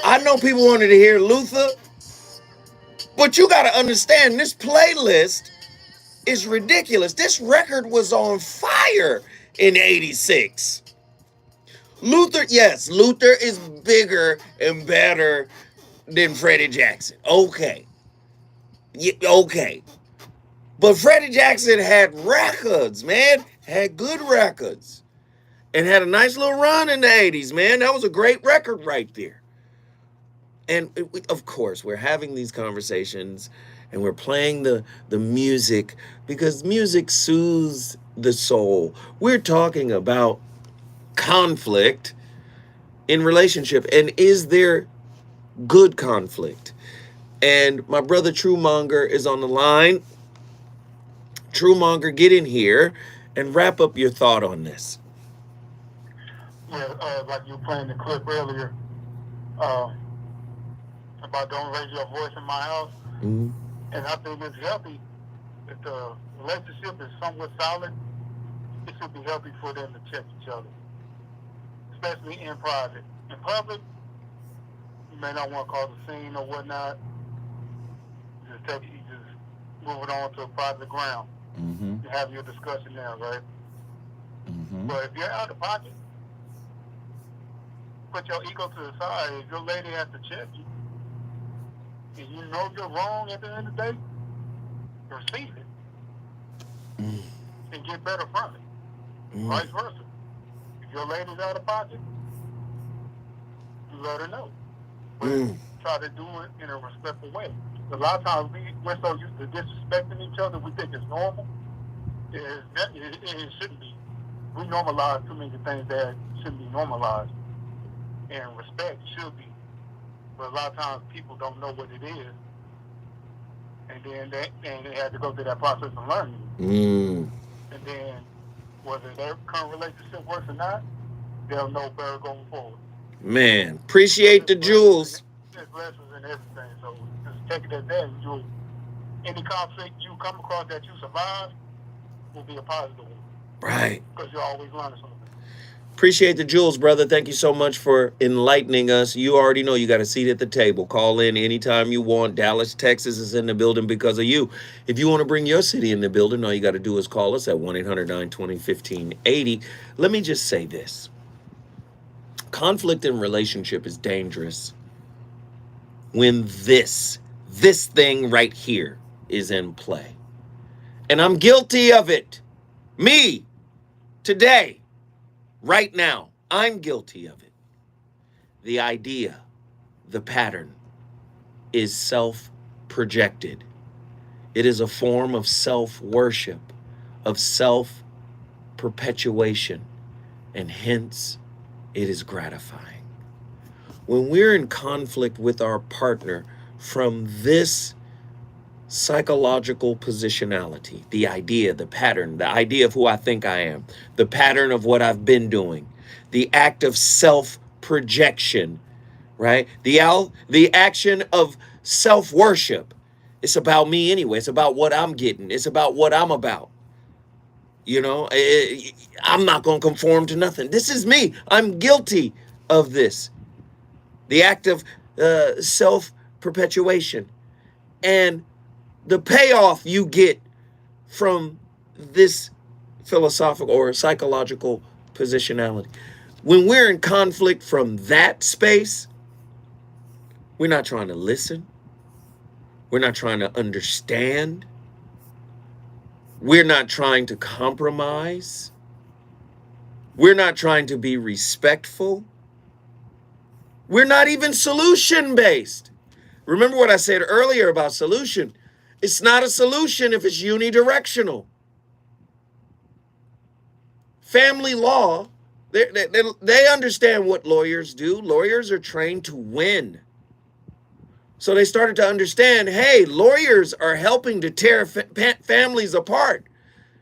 I know people wanted to hear Luther, but you got to understand this playlist is ridiculous. This record was on fire in 86. Luther, yes, Luther is bigger and better than Freddie Jackson. Okay. Yeah, okay. But Freddie Jackson had records, man. Had good records. And had a nice little run in the 80s, man. That was a great record right there. And of course, we're having these conversations and we're playing the music because music soothes the soul. We're talking about conflict in relationship. And is there good conflict? And my brother Truemonger is on the line. Truemonger, get in here and wrap up your thought on this. Yeah, like you were playing the clip earlier about don't raise your voice in my house. Mm-hmm. And I think it's healthy if the relationship is somewhat solid. It should be healthy for them to check each other, especially in private. In public, you may not want to cause a scene or whatnot. Just move it on to a private ground. Mm-hmm. You have your discussion there, right? Mm-hmm. But if you're out of pocket, put your ego to the side. If your lady has to check you, and you know you're wrong at the end of the day, receive it and get better from it. Vice versa. If your lady's out of pocket, you let her know. But try to do it in a respectful way. A lot of times we're so used to disrespecting each other, we think it's normal. It shouldn't be. We normalize too many things that shouldn't be normalized. And respect should be. But a lot of times people don't know what it is. And then they have to go through that process of learning. And then whether their current relationship works or not, they'll know better going forward. Man, appreciate the jewels. There's lessons in everything. So just take it as that. Any conflict you come across that you survive will be a positive one. Right. Because you're always learning something. Appreciate the jewels, brother. Thank you so much for enlightening us. You already know you got a seat at the table. Call in anytime you want. Dallas, Texas is in the building because of you. If you want to bring your city in the building, all you got to do is call us at 1-800-920-1580. Let me just say this. Conflict in relationship is dangerous when this thing right here is in play. And I'm guilty of it. Me, today. Right now, I'm guilty of it. The idea, the pattern, is self-projected. It is a form of self-worship, of self-perpetuation, and hence, it is gratifying. When we're in conflict with our partner from this psychological positionality, the idea, the pattern, the idea of who I think I am, the pattern of what I've been doing, the act of self-projection, right? The action of self-worship. It's about me anyway. It's about what I'm getting. It's about what I'm about. You know, I'm not going to conform to nothing. This is me. I'm guilty of this. The act of self-perpetuation. And the payoff you get from this philosophical or psychological positionality. When we're in conflict from that space, we're not trying to listen. We're not trying to understand. We're not trying to compromise. We're not trying to be respectful. We're not even solution-based. Remember what I said earlier about solution. It's not a solution if it's unidirectional. Family law, they understand what lawyers do. Lawyers are trained to win. So they started to understand, hey, lawyers are helping to tear families apart.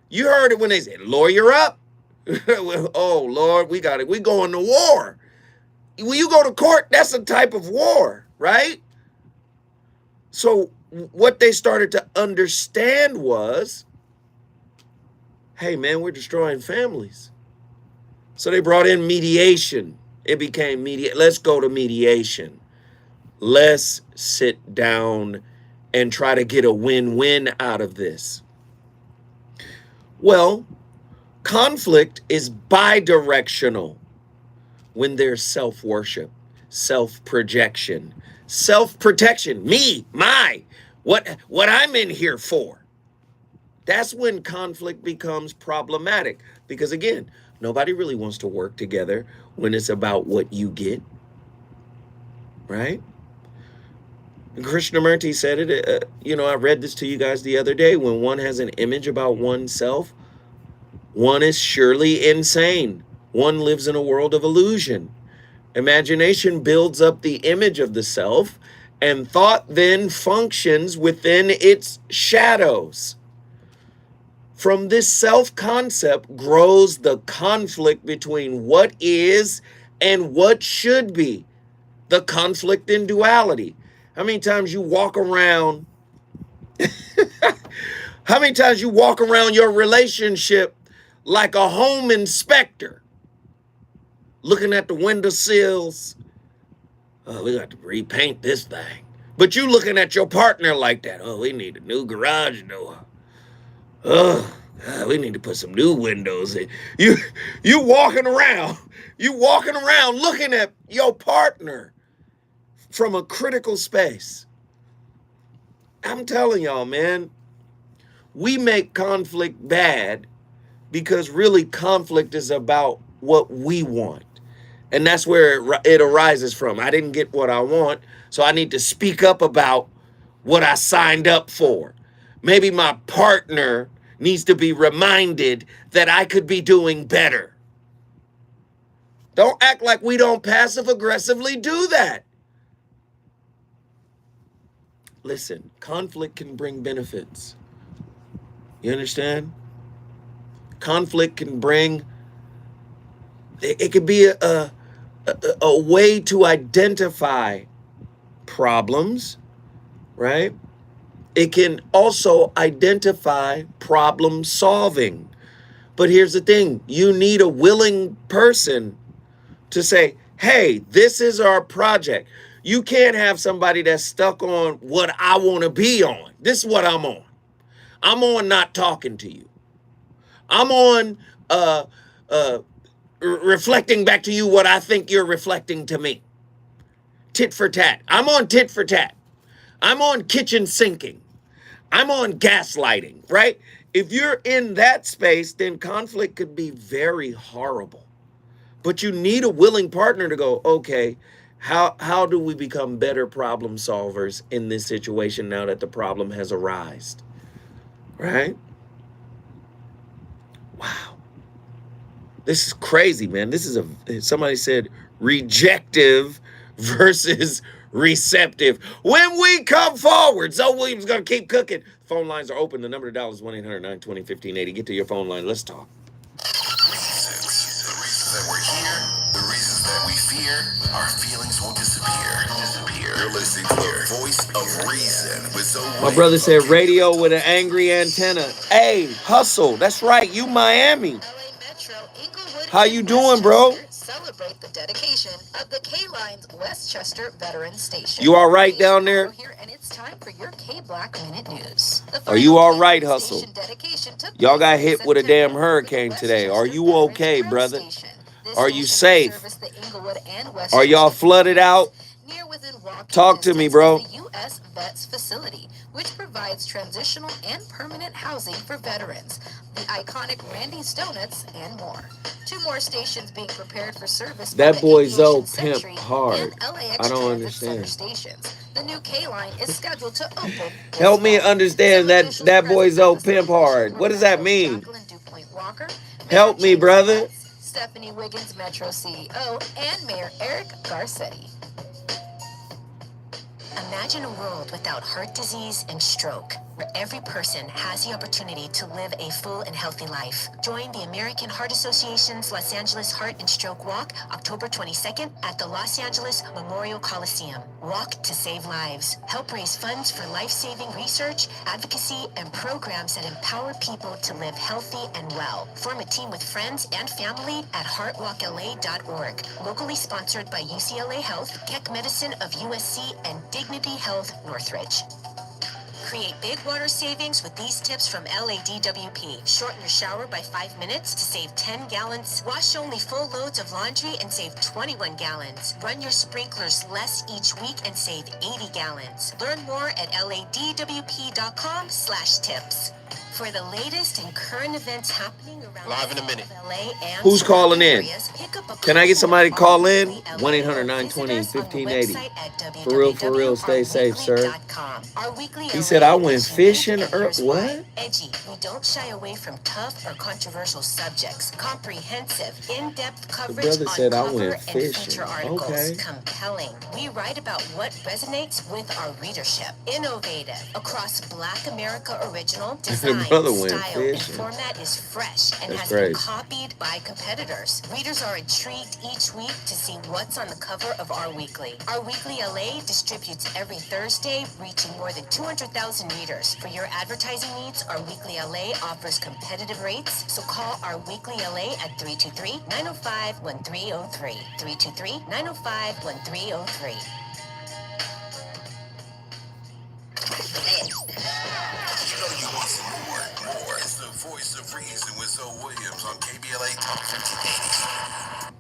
You heard it when they said, lawyer up. Oh, Lord, we got it. We going to war. When you go to court, that's a type of war, right? So what they started to understand was, hey, man, we're destroying families. So they brought in mediation. It became let's go to mediation. Let's sit down and try to get a win-win out of this. Well, conflict is bidirectional when there's self-worship, self-projection, self-protection, me, what I'm in here for. That's when conflict becomes problematic because, again, nobody really wants to work together when it's about what you get, right? And Krishnamurti said it, I read this to you guys the other day. When one has an image about oneself, one is surely insane. One lives in a world of illusion. Imagination builds up the image of the self, and thought then functions within its shadows. From this self-concept grows the conflict between what is and what should be. The conflict in duality. How many times you walk around your relationship like a home inspector, looking at the windowsills? Oh, we got to repaint this thing. But you looking at your partner like that. Oh, we need a new garage door. Oh, God, we need to put some new windows in. You walking around looking at your partner from a critical space. I'm telling y'all, man, we make conflict bad because really conflict is about what we want. And that's where it arises from. I didn't get what I want, so I need to speak up about what I signed up for. Maybe my partner needs to be reminded that I could be doing better. Don't act like we don't passive-aggressively do that. Listen, conflict can bring benefits. You understand? Conflict can bring, it could be a way to identify problems, right? It can also identify problem solving. But here's the thing, you need a willing person to say, hey, this is our project. You can't have somebody that's stuck on what I want to be on. This is what I'm on. I'm on not talking to you. I'm on reflecting back to you what I think you're reflecting to me. Tit for tat. I'm on tit for tat. I'm on kitchen sinking. I'm on gaslighting, right? If you're in that space, then conflict could be very horrible. But you need a willing partner to go, okay, how do we become better problem solvers in this situation now that the problem has arisen, right? Wow. This is crazy, man. This is somebody said rejective versus receptive. When we come forward, Zoe Williams is going to keep cooking. Phone lines are open. The number to dial is 1-800-920-1580. Get to your phone line. Let's talk. The reasons that we're here, the reasons that we fear, our feelings won't disappear. You're listening to the voice of reason with Zoe Williams. My brother said radio with an angry antenna. Hey, hustle. That's right. You Miami. How you doing, bro? Celebrate the dedication of the K-Line's Westchester Veterans Station. You all right down there? Here, and it's time for your K-Black Minute News. Are you all right, hustle? Y'all got hit with a damn hurricane today. Are you okay, brother? Are you safe? Are y'all flooded out? Talk to me, bro. The U.S. Vets Facility, which provides transitional and permanent housing for veterans, the iconic Randy's Donuts, and more. 2 more stations being prepared for service. That boy Zoe pimp hard. I don't understand. Stations. The new K-Line is scheduled to open. Help me understand that boy Zoe pimp hard. What does that mean? Help me, brother. Stephanie Wiggins, Metro CEO, and Mayor Eric Garcetti. Imagine a world without heart disease and stroke. where every person has the opportunity to live a full and healthy life. Join the American Heart Association's Los Angeles Heart and Stroke Walk, October 22nd at the Los Angeles Memorial Coliseum. Walk to save lives. Help raise funds for life-saving research, advocacy, and programs that empower people to live healthy and well. Form a team with friends and family at heartwalkla.org. Locally sponsored by UCLA Health, Keck Medicine of USC, and Dignity Health Northridge. Create big water savings with these tips from LADWP. Shorten your shower by 5 minutes to save 10 gallons. Wash only full loads of laundry and save 21 gallons. Run your sprinklers less each week and save 80 gallons. Learn more at ladwp.com/tips. For the latest and current events happening around Live in a minute. LA and Who's calling in? areas, pick up a Can I get somebody to call in? Visit us 1-800-920-1580. on the website at For real, stay safe, sir. www.ourweekly.com. Our weekly He said I went edition fishing. and here's What? why. Edgy. We don't shy away from tough or controversial subjects. Comprehensive, in-depth coverage brother on said I cover went and fishing. feature articles. Okay. Compelling. We write about what resonates with our readership. Innovative. Across Black America original, design, brother went style, and fishing. format is fresh and That's has crazy. been copied by competitors. Readers are intrigued each week to see what's on the cover of Our Weekly. Our Weekly LA distributes every Thursday, reaching more than 200,000 readers. For your advertising needs, Our Weekly LA offers competitive rates, so call Our Weekly LA at 323-905-1303. 323-905-1303. You know you want some more. It's the voice of reason with Zoe Williams on KBLA Talk 1580.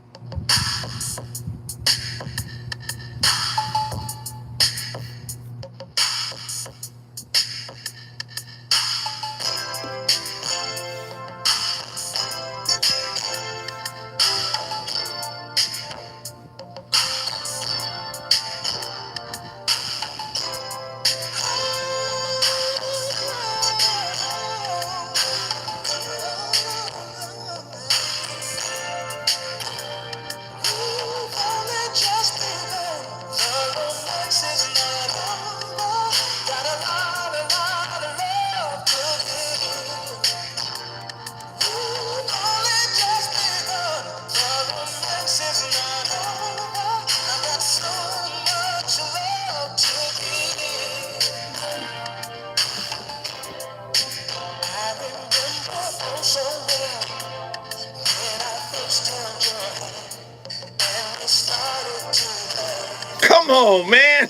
Come on, man.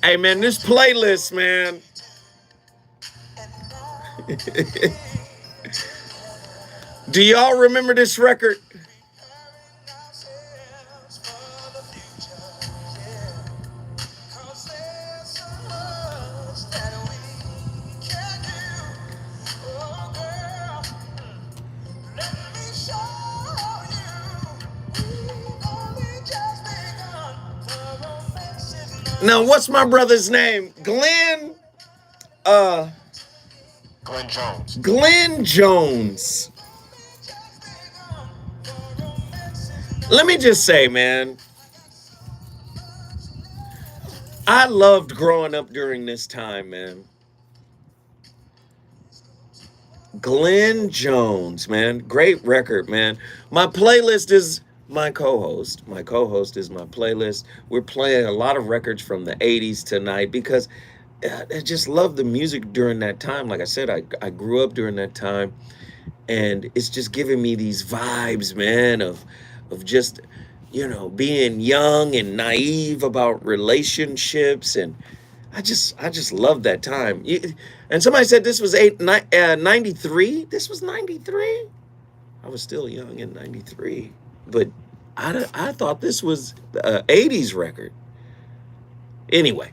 Hey, man, this playlist, man. Do y'all remember this record? Now, what's my brother's name? Glenn Jones. Glenn Jones. Let me just say, man, I loved growing up during this time, man. Glenn Jones, man. Great record, man. My playlist is my co-host. My co-host is my playlist. We're playing a lot of records from the 80s tonight because I just love the music during that time. Like I said, I grew up during that time, and it's just giving me these vibes, man, of just, you know, being young and naive about relationships, and I just love that time. And somebody said this was 93. This was 93. I was still young in 93, but I thought this was an 80s record. Anyway,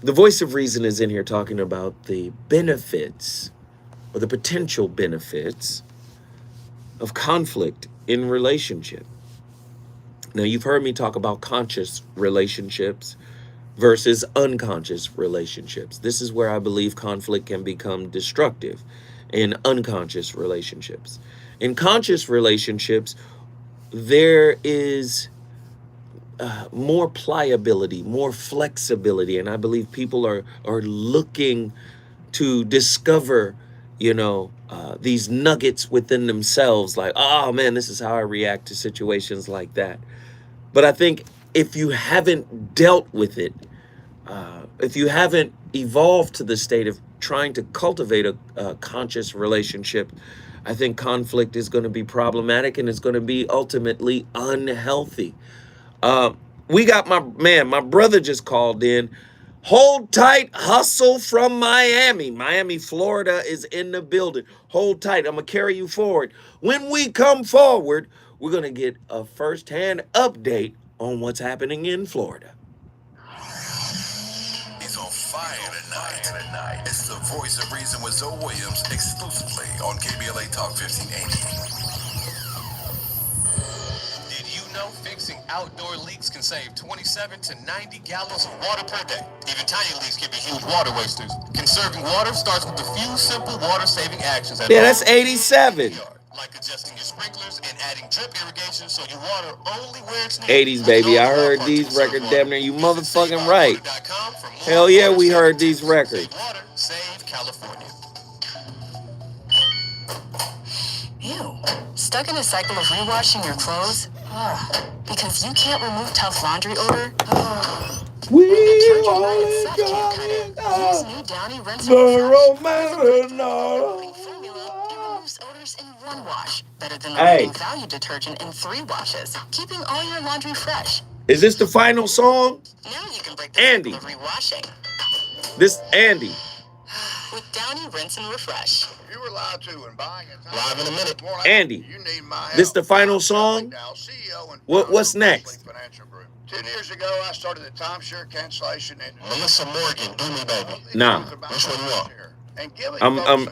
the voice of reason is in here talking about the benefits or the potential benefits of conflict in relationship. Now, you've heard me talk about conscious relationships versus unconscious relationships. This is where I believe conflict can become destructive in unconscious relationships. In conscious relationships, there is more pliability, more flexibility, and I believe people are looking to discover, these nuggets within themselves. Like, oh man, this is how I react to situations like that. But I think if you haven't dealt with it, if you haven't evolved to the state of trying to cultivate a conscious relationship, I think conflict is going to be problematic and it's going to be ultimately unhealthy. We got my brother just called in. Hold tight, hustle from Miami. Miami, Florida is in the building. Hold tight. I'm going to carry you forward. When we come forward, we're going to get a firsthand update on what's happening in Florida. He's on fire tonight. It's the Voice of Reason with Zoe Williams, exclusively on KBLA Talk 1580. Did you know fixing outdoor leaks can save 27 to 90 gallons of water per day? Even tiny leaks can be huge water wasters. Conserving water starts with a few simple water-saving actions. Yeah, that's 87. Like adjusting your sprinklers and adding drip irrigation so you water only where it's needed. 80s, baby. I heard these records damn near. You motherfucking right. Hell yeah, we heard these records. Water, save California. Ew. Stuck in a cycle of rewashing your clothes? Ugh. Because you can't remove tough laundry odor? Ugh. We only got it. Use new Downy Rinse and Refresh. Formula, it removes odors in one wash. Better than the leading value detergent in 3 washes. Keeping all your laundry fresh. Is this the final song? Now you can break the cycle of rewashing. This Andy. With Downy Rinse and Refresh. You were lied to and buying it. Live in a minute. Andy. This the final song? What's next? 10 years ago, I started the timeshare cancellation industry. Melissa Morgan, do me, baby. Nah. Which one you want?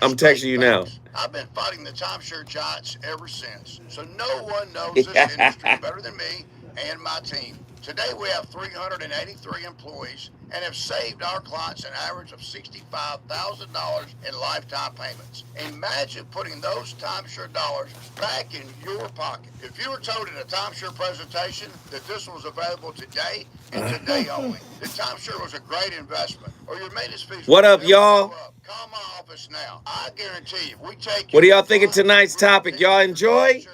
I'm texting you now. I've been fighting the timeshare giants ever since. So no one knows this industry better than me and my team. Today we have 383 employees and have saved our clients an average of $65,000 in lifetime payments. Imagine putting those timeshare dollars back in your pocket. If you were told at a timeshare presentation that this was available today and today only, that timeshare was a great investment, or your maintenance fees. What up, y'all? Call my office now. I guarantee you, we take. What do y'all think of tonight's topic? Y'all enjoy?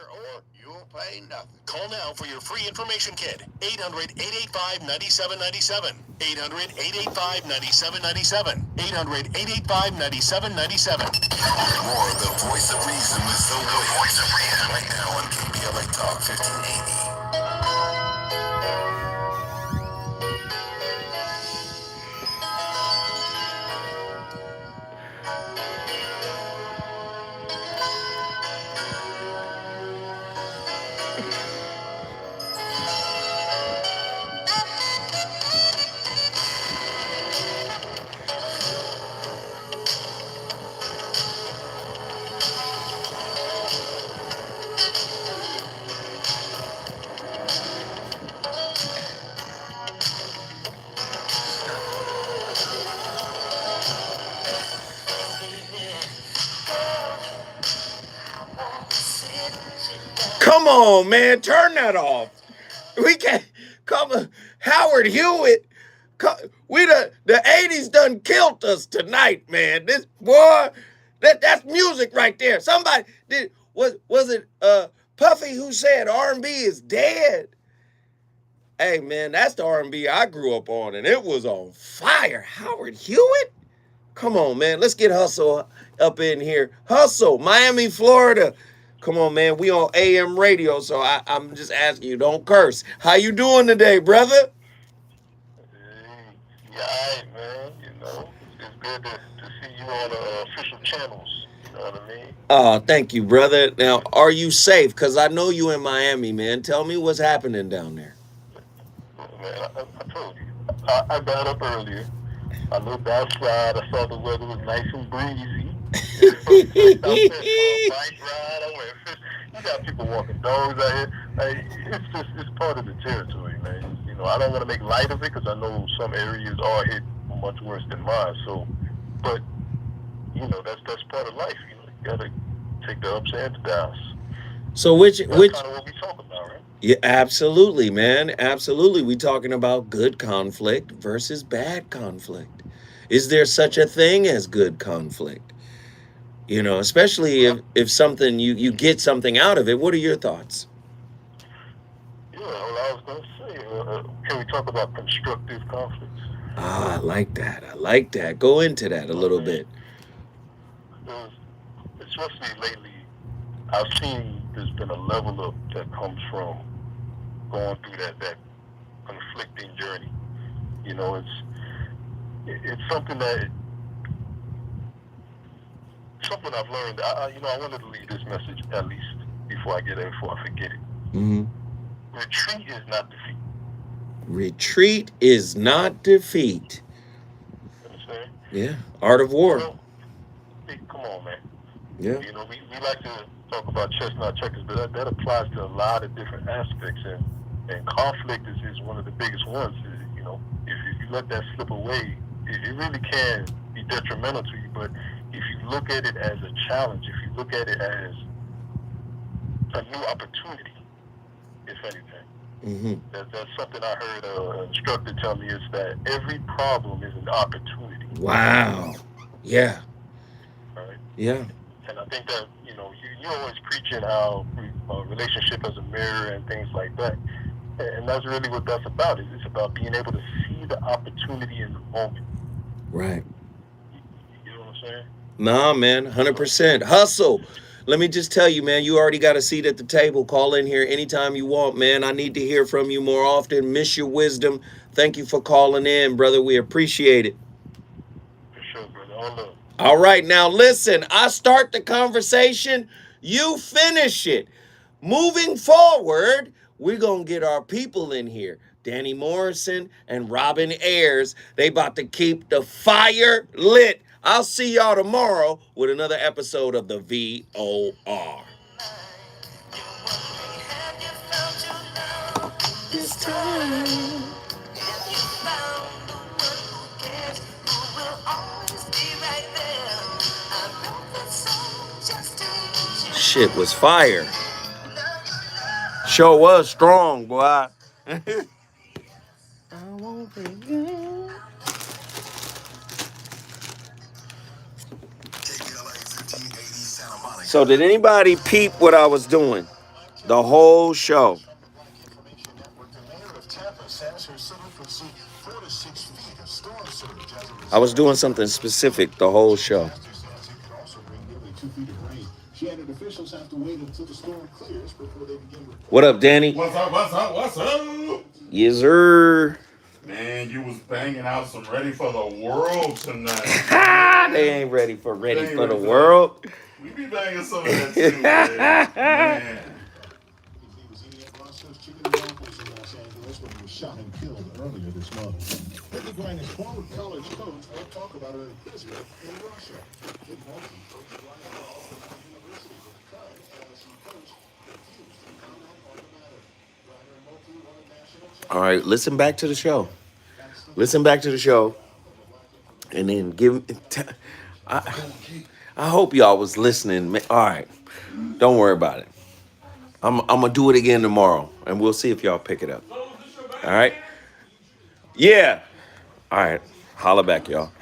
Pay nothing. Call now for your free information kit. 800-885-9797. 800-885-9797. 800-885-9797. More of the Voice of Reason with Zoe Williams right now on KBLA Talk 1580. Come on, man. Turn that off. We can't come. Howard Hewitt. We the 80s done killed us tonight, man. This boy, that's music right there. Somebody did. Was it Puffy who said R&B is dead? Hey, man, that's the R&B I grew up on, and it was on fire. Howard Hewitt? Come on, man. Let's get Hustle up in here. Hustle, Miami, Florida. Come on, man. We on AM radio, so I'm just asking you, don't curse. How you doing today, brother? Yeah, man. It's good to see you on the official channels. You know what I mean? Oh, thank you, brother. Now, are you safe? Because I know you in Miami, man. Tell me what's happening down there. Man, I told you. I got up earlier. I looked outside. I saw the weather was nice and breezy. You got people walking dogs out here. Like, it's part of the territory, man. I don't want to make light of it because I know some areas are hit much worse than mine. So, but that's part of life. You gotta take the ups and the downs. So which That's kind of what we talk about, right? Yeah, absolutely, man. Absolutely. We talking about good conflict versus bad conflict. Is there such a thing as good conflict? You know, especially if something you get something out of it. What are your thoughts? Yeah, well, I was going to say, can we talk about constructive conflicts? Ah, I like that. I like that. Go into that a little bit. Because especially lately, I've seen there's been a level up that comes from going through that conflicting journey. You know, it's something I've learned. I wanted to leave this message at least before I forget it. Mm-hmm. Retreat is not defeat. Retreat is not defeat. Understand? Yeah. Art of war. You know, come on, man. Yeah. You know, we like to talk about chestnut checkers, but that applies to a lot of different aspects, and conflict is one of the biggest ones. You know, if you let that slip away, it really can be detrimental to you. But if you look at it as a challenge, if you look at it as a new opportunity, if anything, that's something I heard an instructor tell me, is that every problem is an opportunity. Wow. Yeah. Right? Yeah. And I think that, you're always preaching how a relationship as a mirror and things like that. And that's really what that's about. It's about being able to see the opportunity in the moment. Right. You know what I'm saying? Nah, man, 100%. Hustle. Let me just tell you, man, you already got a seat at the table. Call in here anytime you want, man. I need to hear from you more often. Miss your wisdom. Thank you for calling in, brother. We appreciate it. For sure, brother. All love. All right, now listen, I start the conversation, you finish it. Moving forward, we're going to get our people in here. Danny Morrison and Robin Ayers. They about to keep the fire lit. I'll see y'all tomorrow with another episode of the VOR. This time. Shit was fire. Show was strong, boy. I won't forget. So did anybody peep what I was doing? The whole show. I was doing something specific the whole show. What up, Danny? What's up? Yes, sir. Man, you was banging out some Ready for the World tonight. They ain't ready for Ready for the World. We be banging some of that too, man. Shot and killed earlier this month. Ricky Grant's former college coach will talk about an imprisonment in Russia. All right, listen back to the show. Listen back to the show. And then give... I hope y'all was listening. All right. Don't worry about it. I'm going to do it again tomorrow. And we'll see if y'all pick it up. All right? Yeah. All right. Holla back, y'all.